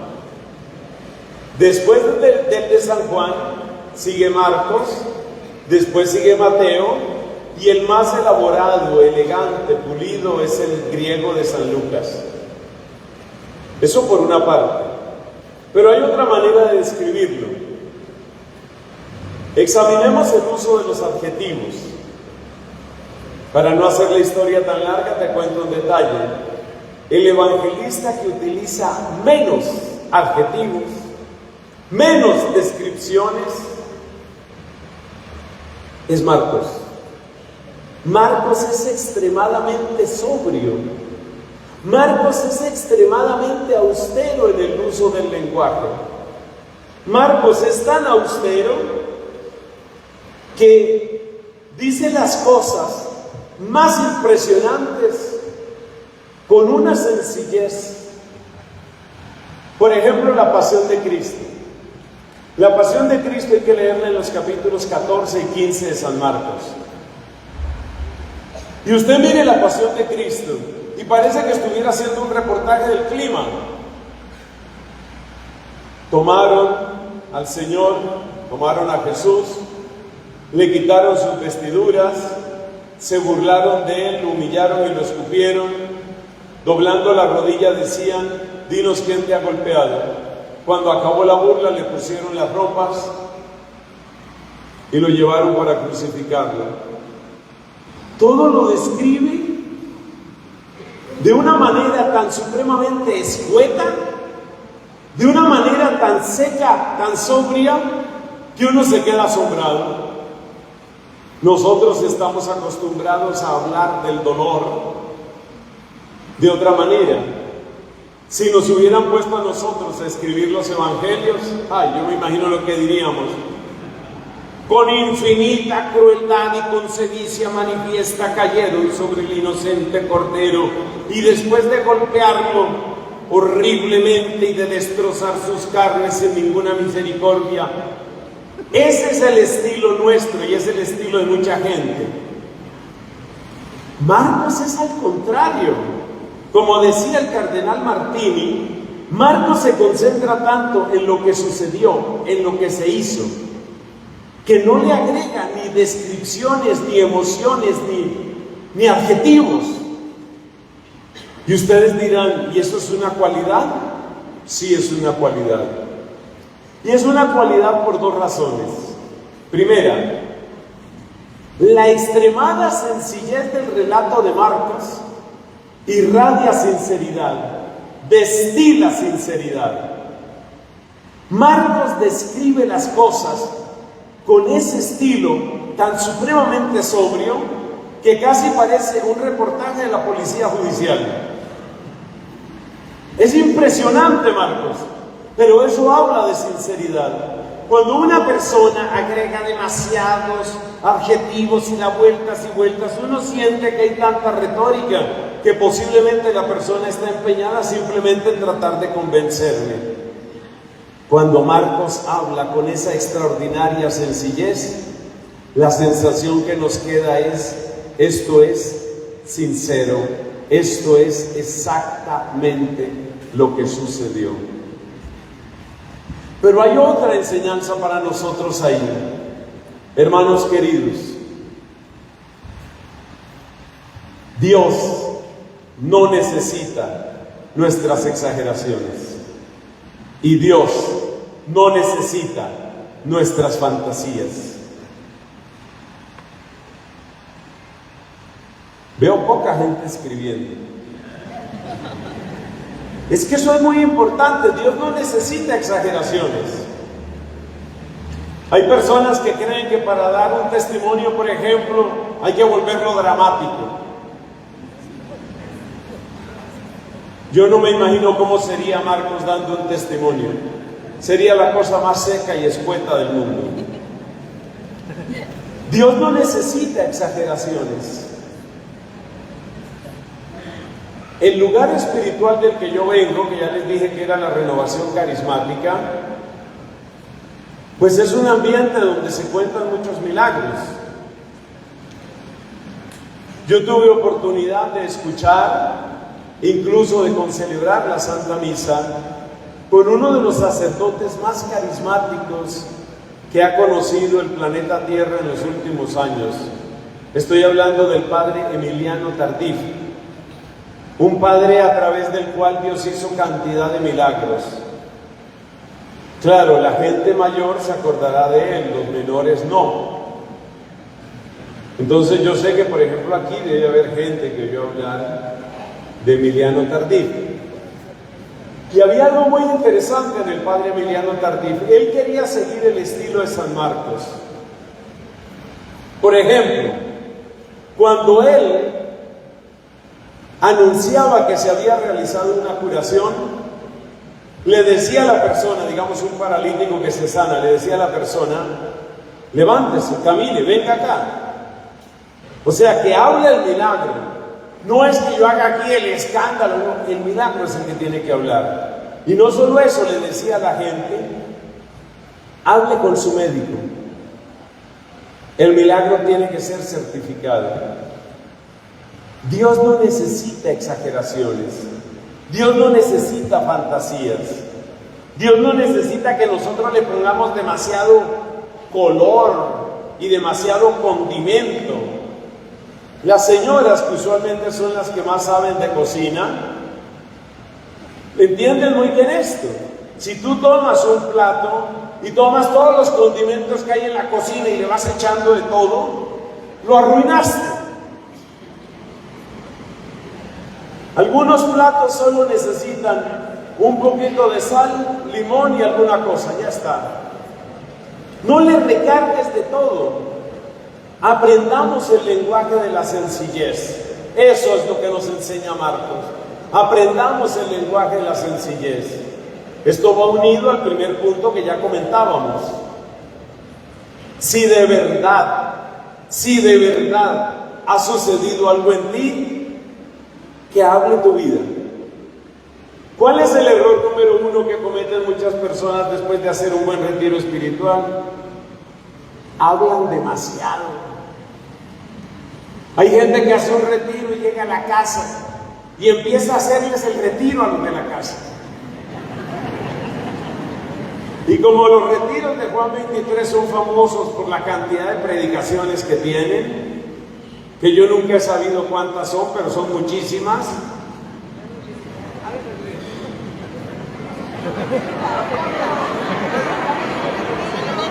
Después del de San Juan sigue Marcos, después sigue Mateo y el más elaborado, elegante, pulido es el griego de San Lucas. Eso por una parte. Pero hay otra manera de describirlo. Examinemos el uso de los adjetivos. Para no hacer la historia tan larga, te cuento un detalle. El evangelista que utiliza menos adjetivos, menos descripciones, es Marcos. Marcos es extremadamente sobrio. Marcos es extremadamente austero en el uso del lenguaje. Marcos es tan austero que dice las cosas más impresionantes con una sencillez. Por ejemplo, la pasión de Cristo. La pasión de Cristo hay que leerla en los capítulos 14 y 15 de San Marcos. Y usted mire la pasión de Cristo y parece que estuviera haciendo un reportaje del clima. Tomaron al Señor, tomaron a Jesús, le quitaron sus vestiduras, se burlaron de él, lo humillaron y lo escupieron, doblando la rodilla decían: dinos quién te ha golpeado. Cuando acabó la burla le pusieron las ropas y lo llevaron para crucificarlo. Todo lo describe de una manera tan supremamente escueta, de una manera tan seca, tan sobria, que uno se queda asombrado. Nosotros estamos acostumbrados a hablar del dolor de otra manera. Si nos hubieran puesto a nosotros a escribir los evangelios, yo me imagino lo que diríamos: con infinita crueldad y con sevicia manifiesta cayeron sobre el inocente cordero, y después de golpearlo horriblemente y de destrozar sus carnes sin ninguna misericordia. Ese es el estilo nuestro y es el estilo de mucha gente. Marcos es al contrario. Como decía el cardenal Martini, Marcos se concentra tanto en lo que sucedió, en lo que se hizo, que no le agrega ni descripciones, ni emociones, ni adjetivos. Y ustedes dirán: ¿y eso es una cualidad? Sí, es una cualidad. Y es una cualidad por dos razones. Primera, la extremada sencillez del relato de Marcos irradia sinceridad, destila sinceridad. Marcos describe las cosas con ese estilo tan supremamente sobrio que casi parece un reportaje de la policía judicial. Es impresionante, Marcos, pero eso habla de sinceridad. Cuando una persona agrega demasiados adjetivos y da vueltas y vueltas, uno siente que hay tanta retórica que posiblemente la persona está empeñada simplemente en tratar de convencerme. Cuando Marcos habla con esa extraordinaria sencillez, la sensación que nos queda es: esto es sincero, esto es exactamente lo que sucedió. Pero hay otra enseñanza para nosotros ahí, hermanos queridos. Dios no necesita nuestras exageraciones y Dios no necesita nuestras fantasías. Veo poca gente escribiendo. Es que eso es muy importante. Dios no necesita exageraciones. Hay personas que creen que para dar un testimonio, por ejemplo, hay que volverlo dramático. Yo no me imagino cómo sería Marcos dando un testimonio. Sería la cosa más seca y escueta del mundo. Dios no necesita exageraciones. El lugar espiritual del que yo vengo, que ya les dije que era la renovación carismática, pues es un ambiente donde se cuentan muchos milagros. Yo tuve oportunidad de escuchar, incluso de concelebrar la Santa Misa, con uno de los sacerdotes más carismáticos que ha conocido el planeta Tierra en los últimos años, Estoy hablando del padre Emiliano Tardif, un padre a través del cual Dios hizo cantidad de milagros. Claro, la gente mayor se acordará de él, los menores no. Entonces yo sé que, por ejemplo, aquí debe haber gente que oyó hablar de Emiliano Tardif. Y había algo muy interesante en el padre Emiliano Tardif. Él quería seguir el estilo de San Marcos. Por ejemplo, cuando él anunciaba que se había realizado una curación, le decía a la persona, digamos un paralítico que se sana, le decía a la persona: levántese, camine, venga acá. O sea, que hable el milagro. No es que yo haga aquí el escándalo, no, el milagro es el que tiene que hablar. Y no solo eso, le decía a la gente: hable con su médico. El milagro tiene que ser certificado. Dios no necesita exageraciones. Dios no necesita fantasías. Dios no necesita que nosotros le pongamos demasiado color y demasiado condimento. Las señoras, que usualmente son las que más saben de cocina, entienden muy bien esto. Si tú tomas un plato y tomas todos los condimentos que hay en la cocina y le vas echando de todo, lo arruinaste. Algunos platos solo necesitan un poquito de sal, limón y alguna cosa, ya está. No le recargues de todo. Aprendamos el lenguaje de la sencillez. Eso es lo que nos enseña Marcos. Aprendamos el lenguaje de la sencillez. Esto va unido al primer punto que ya comentábamos. Si de verdad ha sucedido algo en ti, que hable tu vida. ¿Cuál es el error número uno que cometen muchas personas después de hacer un buen retiro espiritual? Hablan demasiado. Hay gente que hace un retiro y llega a la casa y empieza a hacerles el retiro a los de la casa. Y como los retiros de Juan 23 son famosos por la cantidad de predicaciones que tienen, que yo nunca he sabido cuántas son, pero son muchísimas.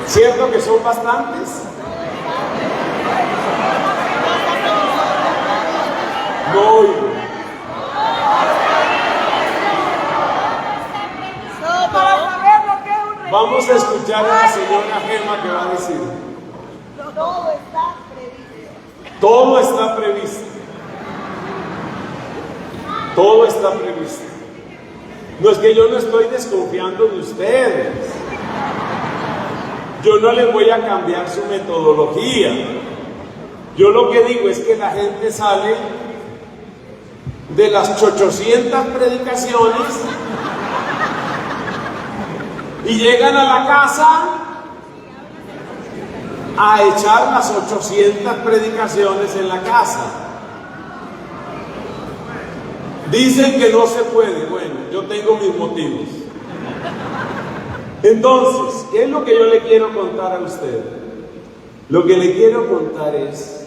¿Cierto que son bastantes? No oigo. Vamos a escuchar a la señora Gema que va a decir. Todo está previsto. Todo está previsto. Todo está previsto. No es que yo no estoy desconfiando de ustedes. Yo no les voy a cambiar su metodología. Yo lo que digo es que la gente sale de las 800 predicaciones y llegan a la casa a echar las 800 predicaciones en la casa. Dicen que no se puede. Bueno, yo tengo mis motivos. Entonces, ¿qué es lo que yo le quiero contar a usted? Lo que le quiero contar es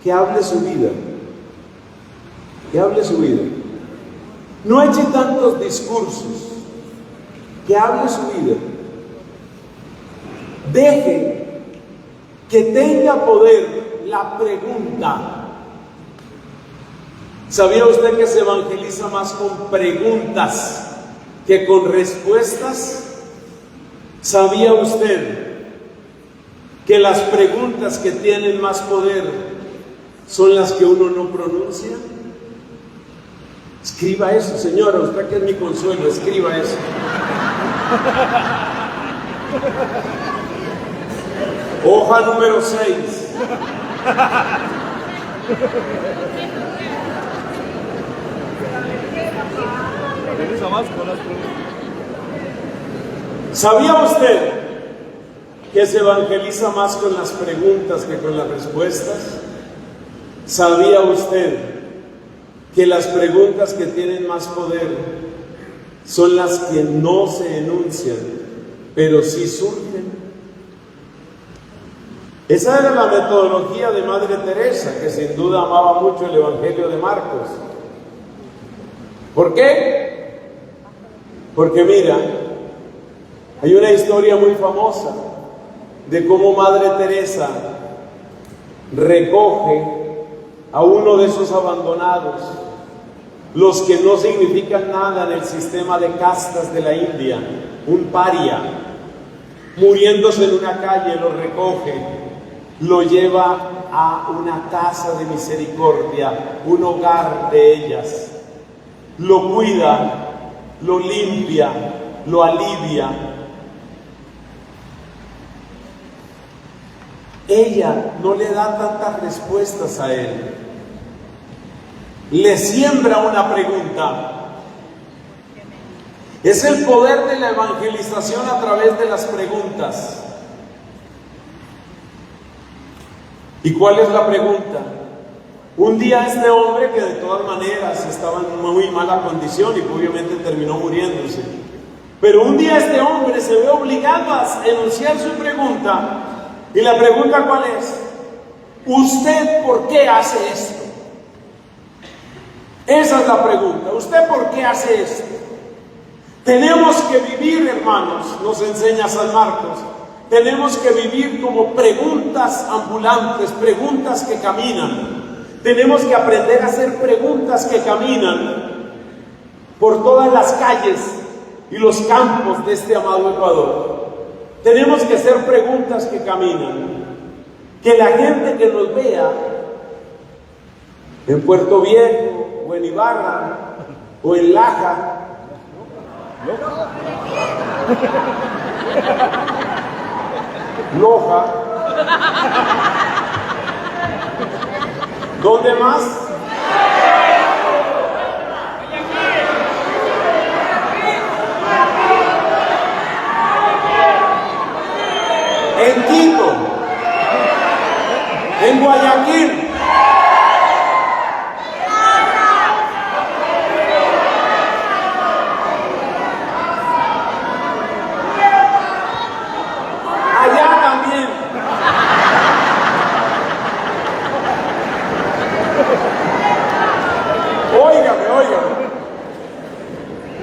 que hable su vida. Que hable su vida. No eche tantos discursos. Que hable su vida. Deje que tenga poder la pregunta. ¿Sabía usted que se evangeliza más con preguntas que con respuestas? ¿Sabía usted que las preguntas que tienen más poder son las que uno no pronuncia? Escriba eso, señora, usted que es mi consuelo, escriba eso. Hoja número 6. ¿Sabía usted que se evangeliza más con las preguntas que con las respuestas? ¿Sabía usted que las preguntas que tienen más poder son las que no se enuncian, pero sí surgen? Esa era la metodología de Madre Teresa, que sin duda amaba mucho el Evangelio de Marcos. ¿Por qué? Porque mira, hay una historia muy famosa de cómo Madre Teresa recoge a uno de esos abandonados, los que no significan nada en el sistema de castas de la India, un paria, muriéndose en una calle, lo recoge, lo lleva a una casa de misericordia, un hogar de ellas, lo cuida, lo limpia, lo alivia. Ella no le da tantas respuestas a él, le siembra una pregunta. Es el poder de la evangelización a través de las preguntas. ¿Y cuál es la pregunta? Un día este hombre, que de todas maneras estaba en muy mala condición y obviamente terminó muriéndose, pero un día este hombre se ve obligado a enunciar su pregunta. ¿Y la pregunta cuál es? ¿Usted por qué hace esto? Esa es la pregunta. ¿Usted por qué hace esto? Tenemos que vivir, hermanos, nos enseña San Marcos. Tenemos que vivir como preguntas ambulantes, preguntas que caminan. Tenemos que aprender a hacer preguntas que caminan por todas las calles y los campos de este amado Ecuador. Tenemos que hacer preguntas que caminan. Que la gente que nos vea en Puerto Viejo, o en Ibarra, o en Laja, Loja, ¿dónde más? En Quito, en Guayaquil, allá también. Óigame.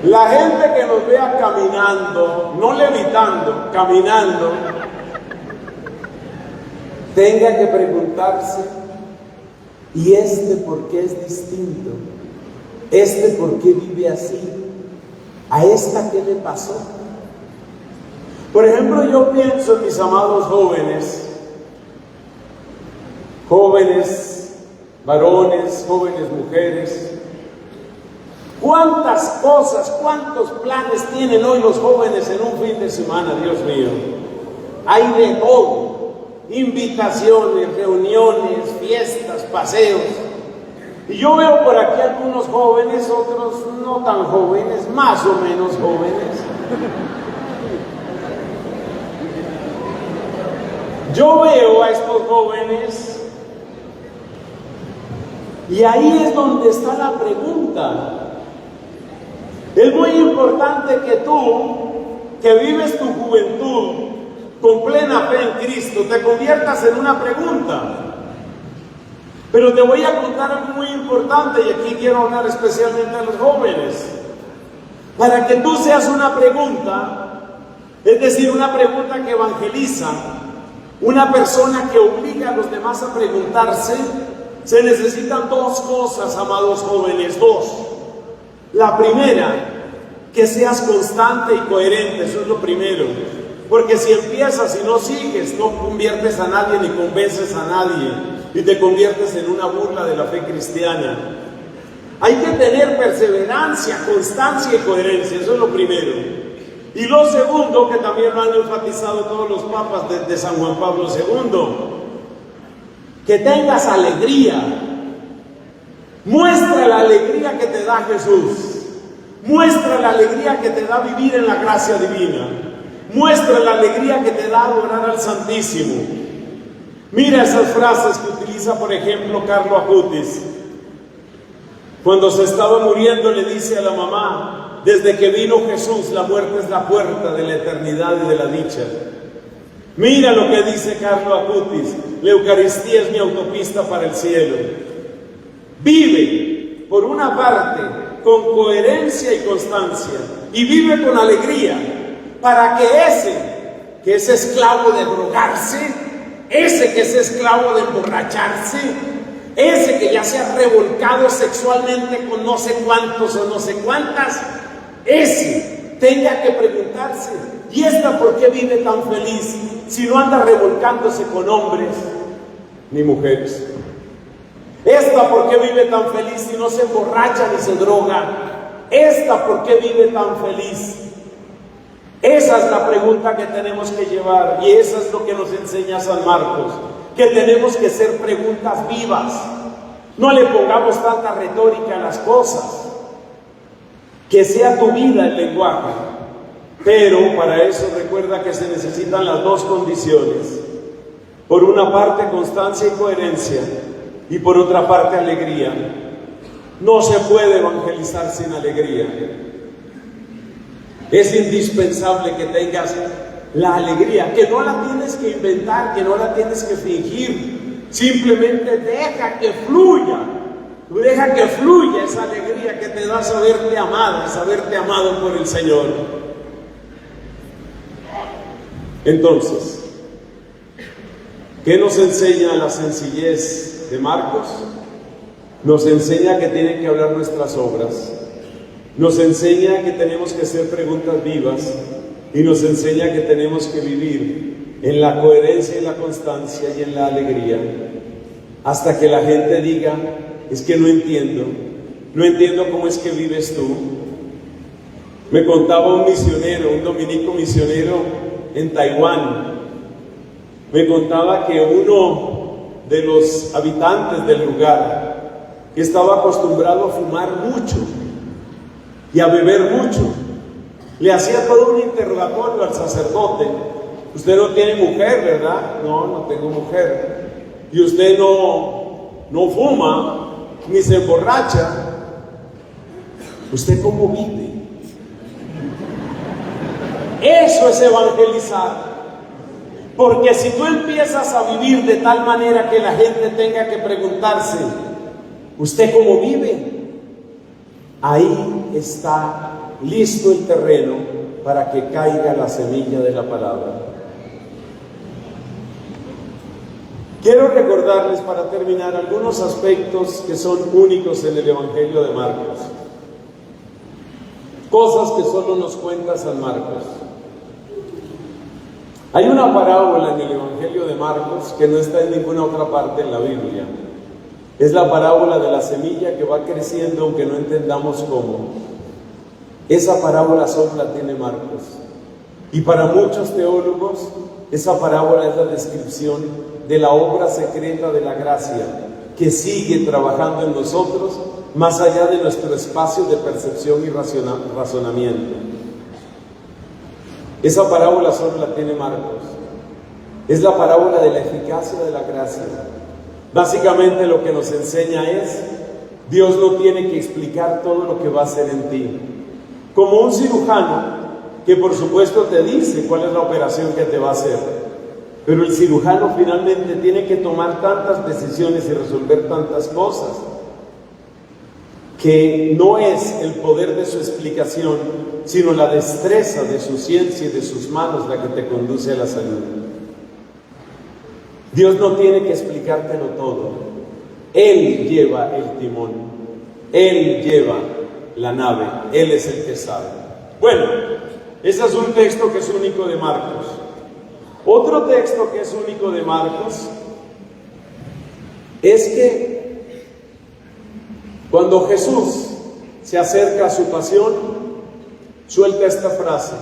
La gente que nos vea caminando, no levitando, caminando, tenga que preguntarse, ¿y este por qué es distinto? ¿Este por qué vive así? ¿A esta qué le pasó? Por ejemplo, yo pienso en mis amados jóvenes, varones, jóvenes mujeres. ¿Cuántas cosas, cuántos planes tienen hoy los jóvenes en un fin de semana, Dios mío? Hay de todo. Invitaciones, reuniones, fiestas, paseos. Y yo veo por aquí algunos jóvenes, otros no tan jóvenes, más o menos jóvenes. Yo veo a estos jóvenes y ahí es donde está la pregunta. Es muy importante que tú, que vives tu juventud con plena fe en Cristo, te conviertas en una pregunta. Pero te voy a contar algo muy importante, y aquí quiero hablar especialmente a los jóvenes. Para que tú seas una pregunta, es decir, una pregunta que evangeliza, una persona que obliga a los demás a preguntarse, se necesitan dos cosas, amados jóvenes, dos. La primera, que seas constante y coherente, eso es lo primero. Porque si empiezas y no sigues, no conviertes a nadie ni convences a nadie y te conviertes en una burla de la fe cristiana. Hay que tener perseverancia, constancia y coherencia, eso es lo primero. Y lo segundo, que también lo han enfatizado todos los papas desde San Juan Pablo II, que tengas alegría. Muestra la alegría que te da Jesús. Muestra la alegría que te da vivir en la gracia divina. Muestra la alegría que te da adorar al Santísimo. Mira esas frases que utiliza, por ejemplo, Carlo Acutis. Cuando se estaba muriendo le dice a la mamá: desde que vino Jesús, la muerte es la puerta de la eternidad y de la dicha. Mira lo que dice Carlo Acutis: la Eucaristía es mi autopista para el cielo. Vive, por una parte, con coherencia y constancia, y vive con alegría, para que ese que es esclavo de drogarse, ese que es esclavo de emborracharse, ese que ya se ha revolcado sexualmente con no sé cuántos o no sé cuántas, ese tenga que preguntarse: ¿y esta por qué vive tan feliz si no anda revolcándose con hombres ni mujeres? ¿Esta por qué vive tan feliz si no se emborracha ni se droga? ¿Esta por qué vive tan feliz? Esa es la pregunta que tenemos que llevar, y eso es lo que nos enseña San Marcos, que tenemos que ser preguntas vivas. No le pongamos tanta retórica a las cosas, que sea tu vida el lenguaje. Pero para eso recuerda que se necesitan las dos condiciones: por una parte constancia y coherencia, y por otra parte alegría. No se puede evangelizar sin alegría. Es indispensable que tengas la alegría, que no la tienes que inventar, que no la tienes que fingir. Simplemente deja que fluya. Deja que fluya esa alegría que te da saberte amada, saberte amado por el Señor. Entonces, ¿qué nos enseña la sencillez de Marcos? Nos enseña que tienen que hablar nuestras obras. Nos enseña que tenemos que hacer preguntas vivas, y nos enseña que tenemos que vivir en la coherencia y la constancia y en la alegría, hasta que la gente diga: es que no entiendo cómo es que vives tú. Me contaba un misionero, un dominico misionero en Taiwán, me contaba que uno de los habitantes del lugar, que estaba acostumbrado a fumar mucho y a beber mucho, le hacía todo un interrogatorio al sacerdote: usted no tiene mujer, ¿verdad? No, no tengo mujer. Y usted no fuma ni se emborracha. ¿Usted cómo vive? Eso es evangelizar. Porque si tú empiezas a vivir de tal manera que la gente tenga que preguntarse: ¿usted cómo vive? Ahí está listo el terreno para que caiga la semilla de la palabra. Quiero recordarles, para terminar, algunos aspectos que son únicos en el Evangelio de Marcos. Cosas que solo nos cuenta San Marcos. Hay una parábola en el Evangelio de Marcos que no está en ninguna otra parte en la Biblia. Es la parábola de la semilla que va creciendo aunque no entendamos cómo. Esa parábola solo la tiene Marcos. Y para muchos teólogos, esa parábola es la descripción de la obra secreta de la gracia que sigue trabajando en nosotros más allá de nuestro espacio de percepción y razonamiento. Esa parábola solo la tiene Marcos. Es la parábola de la eficacia de la gracia. Básicamente lo que nos enseña es: Dios no tiene que explicar todo lo que va a hacer en ti. Como un cirujano que por supuesto te dice cuál es la operación que te va a hacer, pero el cirujano finalmente tiene que tomar tantas decisiones y resolver tantas cosas que no es el poder de su explicación, sino la destreza de su ciencia y de sus manos la que te conduce a la salud. Dios no tiene que explicártelo todo. Él lleva el timón, Él lleva la nave, Él es el que sabe. Bueno, ese es un texto que es único de Marcos. Otro texto que es único de Marcos es que cuando Jesús se acerca a su pasión, suelta esta frase,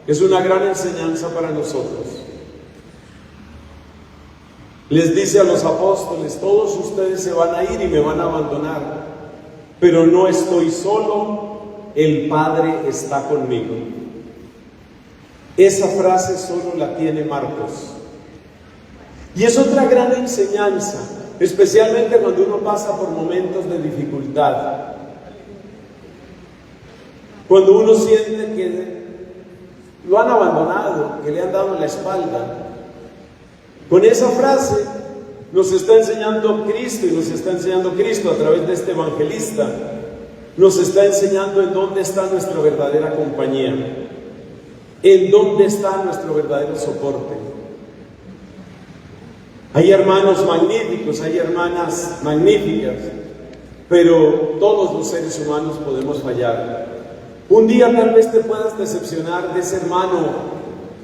que es una gran enseñanza para nosotros. Les dice a los apóstoles: todos ustedes se van a ir y me van a abandonar, pero no estoy solo, el Padre está conmigo. Esa frase solo la tiene Marcos. Y es otra gran enseñanza, especialmente cuando uno pasa por momentos de dificultad. Cuando uno siente que lo han abandonado, que le han dado la espalda, Con esa frase nos está enseñando Cristo, y nos está enseñando Cristo a través de este evangelista, nos está enseñando en dónde está nuestra verdadera compañía, en dónde está nuestro verdadero soporte. Hay hermanos magníficos, hay hermanas magníficas, pero todos los seres humanos podemos fallar. Un día tal vez te puedas decepcionar de ese hermano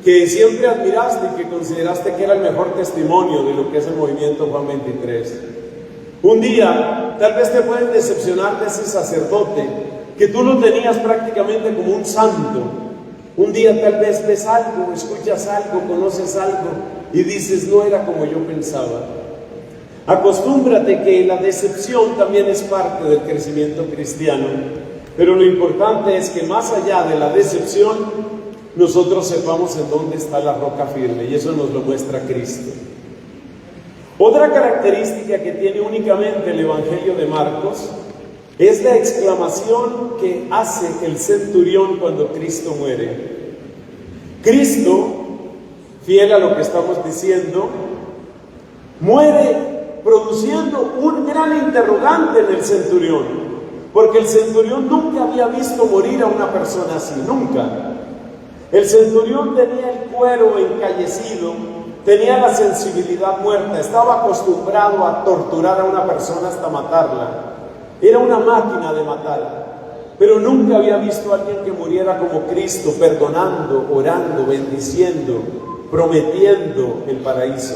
que siempre admiraste y que consideraste que era el mejor testimonio de lo que es el movimiento Juan 23. Un día tal vez te puedes decepcionar de ese sacerdote que tú lo tenías prácticamente como un santo. Un día tal vez ves algo, escuchas algo, conoces algo y dices, no era como yo pensaba. Acostúmbrate que la decepción también es parte del crecimiento cristiano, pero lo importante es que más allá de la decepción, nosotros sepamos en dónde está la roca firme, y eso nos lo muestra Cristo. Otra característica que tiene únicamente el Evangelio de Marcos es la exclamación que hace el centurión cuando Cristo muere. Cristo, fiel a lo que estamos diciendo, muere produciendo un gran interrogante en el centurión, porque el centurión nunca había visto morir a una persona así, nunca. El centurión tenía el cuero encallecido, tenía la sensibilidad muerta, estaba acostumbrado a torturar a una persona hasta matarla. Era una máquina de matar, pero nunca había visto a alguien que muriera como Cristo, perdonando, orando, bendiciendo, prometiendo el paraíso.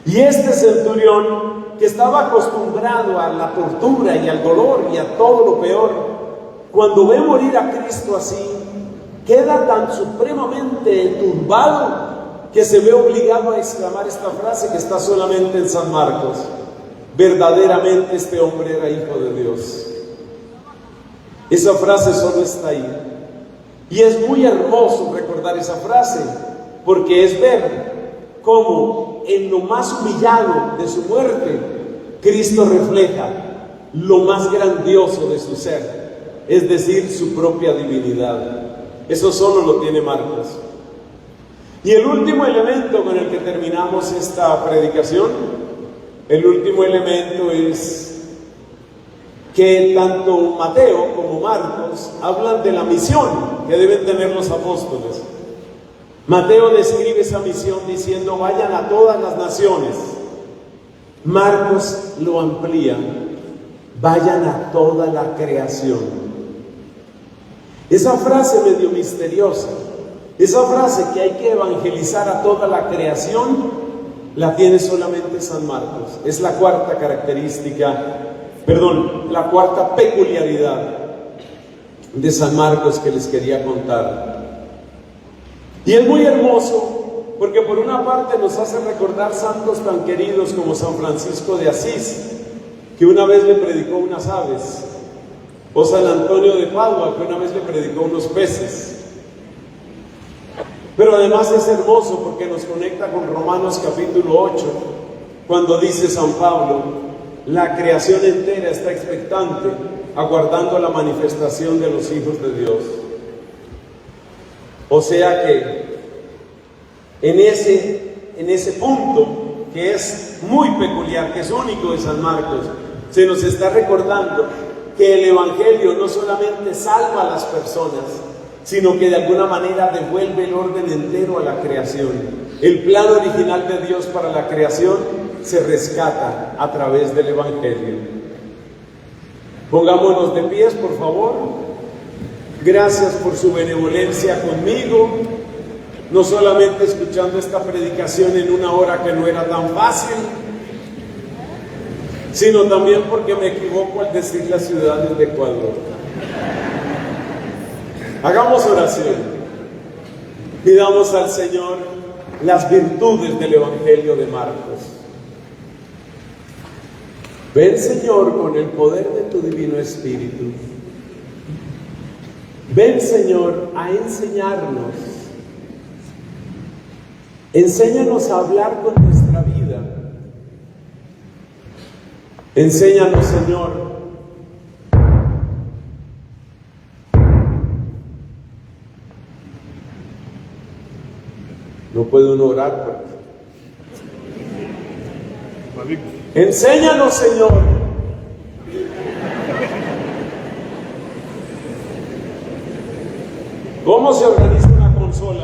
Y este centurión, que estaba acostumbrado a la tortura y al dolor y a todo lo peor, cuando ve morir a Cristo así, queda tan supremamente turbado que se ve obligado a exclamar esta frase que está solamente en San Marcos: verdaderamente este hombre era hijo de Dios. Esa frase solo está ahí. Y es muy hermoso recordar esa frase, porque es ver cómo en lo más humillado de su muerte, Cristo refleja lo más grandioso de su ser, es decir, su propia divinidad. Eso solo lo tiene Marcos. Y el último elemento con el que terminamos esta predicación, el último elemento es que tanto Mateo como Marcos hablan de la misión que deben tener los apóstoles. Mateo describe esa misión diciendo: vayan a todas las naciones. Marcos lo amplía: vayan a toda la creación. Esa frase medio misteriosa, esa frase que hay que evangelizar a toda la creación, la tiene solamente San Marcos. Es la cuarta la cuarta peculiaridad de San Marcos que les quería contar. Y es muy hermoso porque por una parte nos hace recordar santos tan queridos como San Francisco de Asís, que una vez le predicó unas aves, o San Antonio de Padua, que una vez le predicó unos peces. Pero además es hermoso porque nos conecta con Romanos capítulo 8, cuando dice San Pablo: la creación entera está expectante, aguardando la manifestación de los hijos de Dios. O sea que en ese punto, que es muy peculiar, que es único de San Marcos, se nos está recordando que el Evangelio no solamente salva a las personas, sino que de alguna manera devuelve el orden entero a la creación. El plan original de Dios para la creación se rescata a través del Evangelio. Pongámonos de pies, por favor. Gracias por su benevolencia conmigo, no solamente escuchando esta predicación en una hora que no era tan fácil, sino también porque me equivoco al decir las ciudades de Ecuador. Hagamos oración. Pidamos al Señor las virtudes del Evangelio de Marcos. Ven, Señor, con el poder de tu Divino Espíritu. Ven, Señor, a enseñarnos. Enséñanos a hablar con nuestra vida. Enséñanos, Señor, no puede uno orar porque Enséñanos, Señor. ¿Cómo se organiza una consola?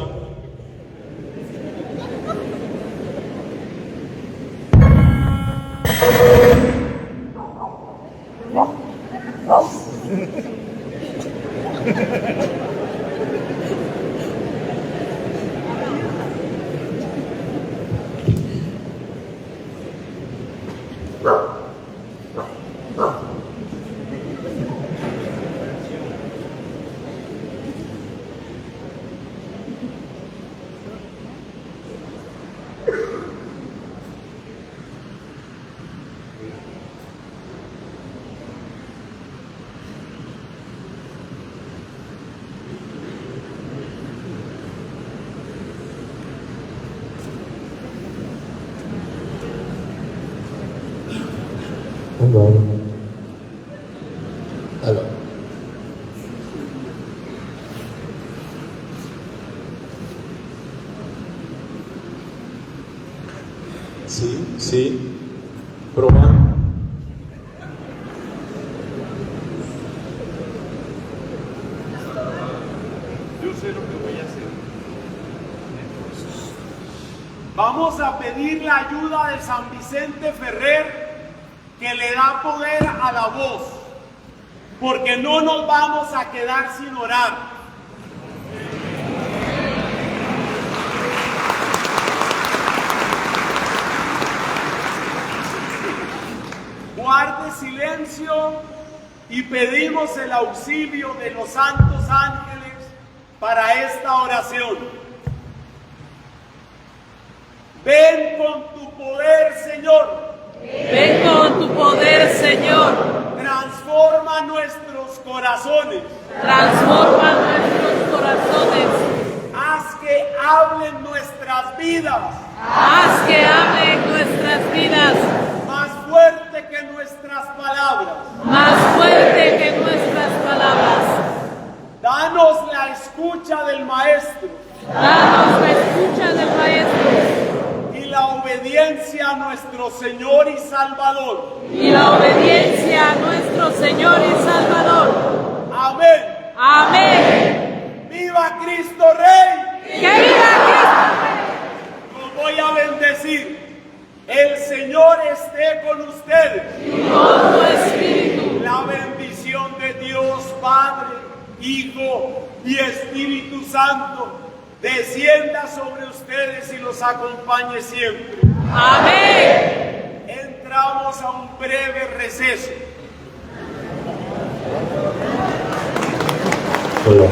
Aló. Sí, sí. Probando. Yo sé lo que voy a hacer. Vamos a pedir la ayuda de San Vicente Ferrer, que le da poder a la voz, porque no nos vamos a quedar sin orar. Guarde silencio y pedimos el auxilio de los santos ángeles para esta oración. Ven con tu poder, Señor. Ven con tu poder, Señor. Transforma nuestros corazones. Transforma nuestros corazones. Haz que hablen nuestras vidas. Haz que hablen nuestras vidas. Más fuerte que nuestras palabras. Más fuerte que nuestras palabras. Danos la escucha del Maestro. Danos la escucha del Maestro. Y la obediencia a nuestro Señor y Salvador. Y la obediencia a nuestro Señor y Salvador. Amén. Amén. ¡Viva Cristo Rey! ¡Que viva Cristo! Los voy a bendecir. El Señor esté con ustedes. Y con tu espíritu. La bendición de Dios Padre, Hijo y Espíritu Santo descienda sobre ustedes y los acompañe siempre. Amén. Entramos a un breve receso. Hola.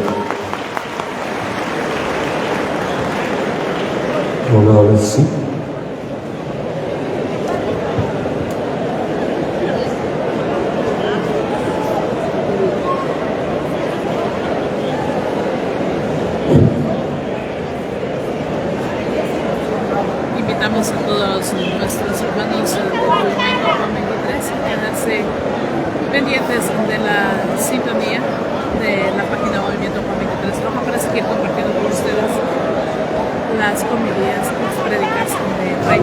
Hola, ahora sí. Invitamos a todos nuestros hermanos del movimiento Juan 23 a quedarse pendientes de la sintonía de la página Movimiento Juan 23 Roja para seguir compartiendo con ustedes las homilías, las prédicas de Rey.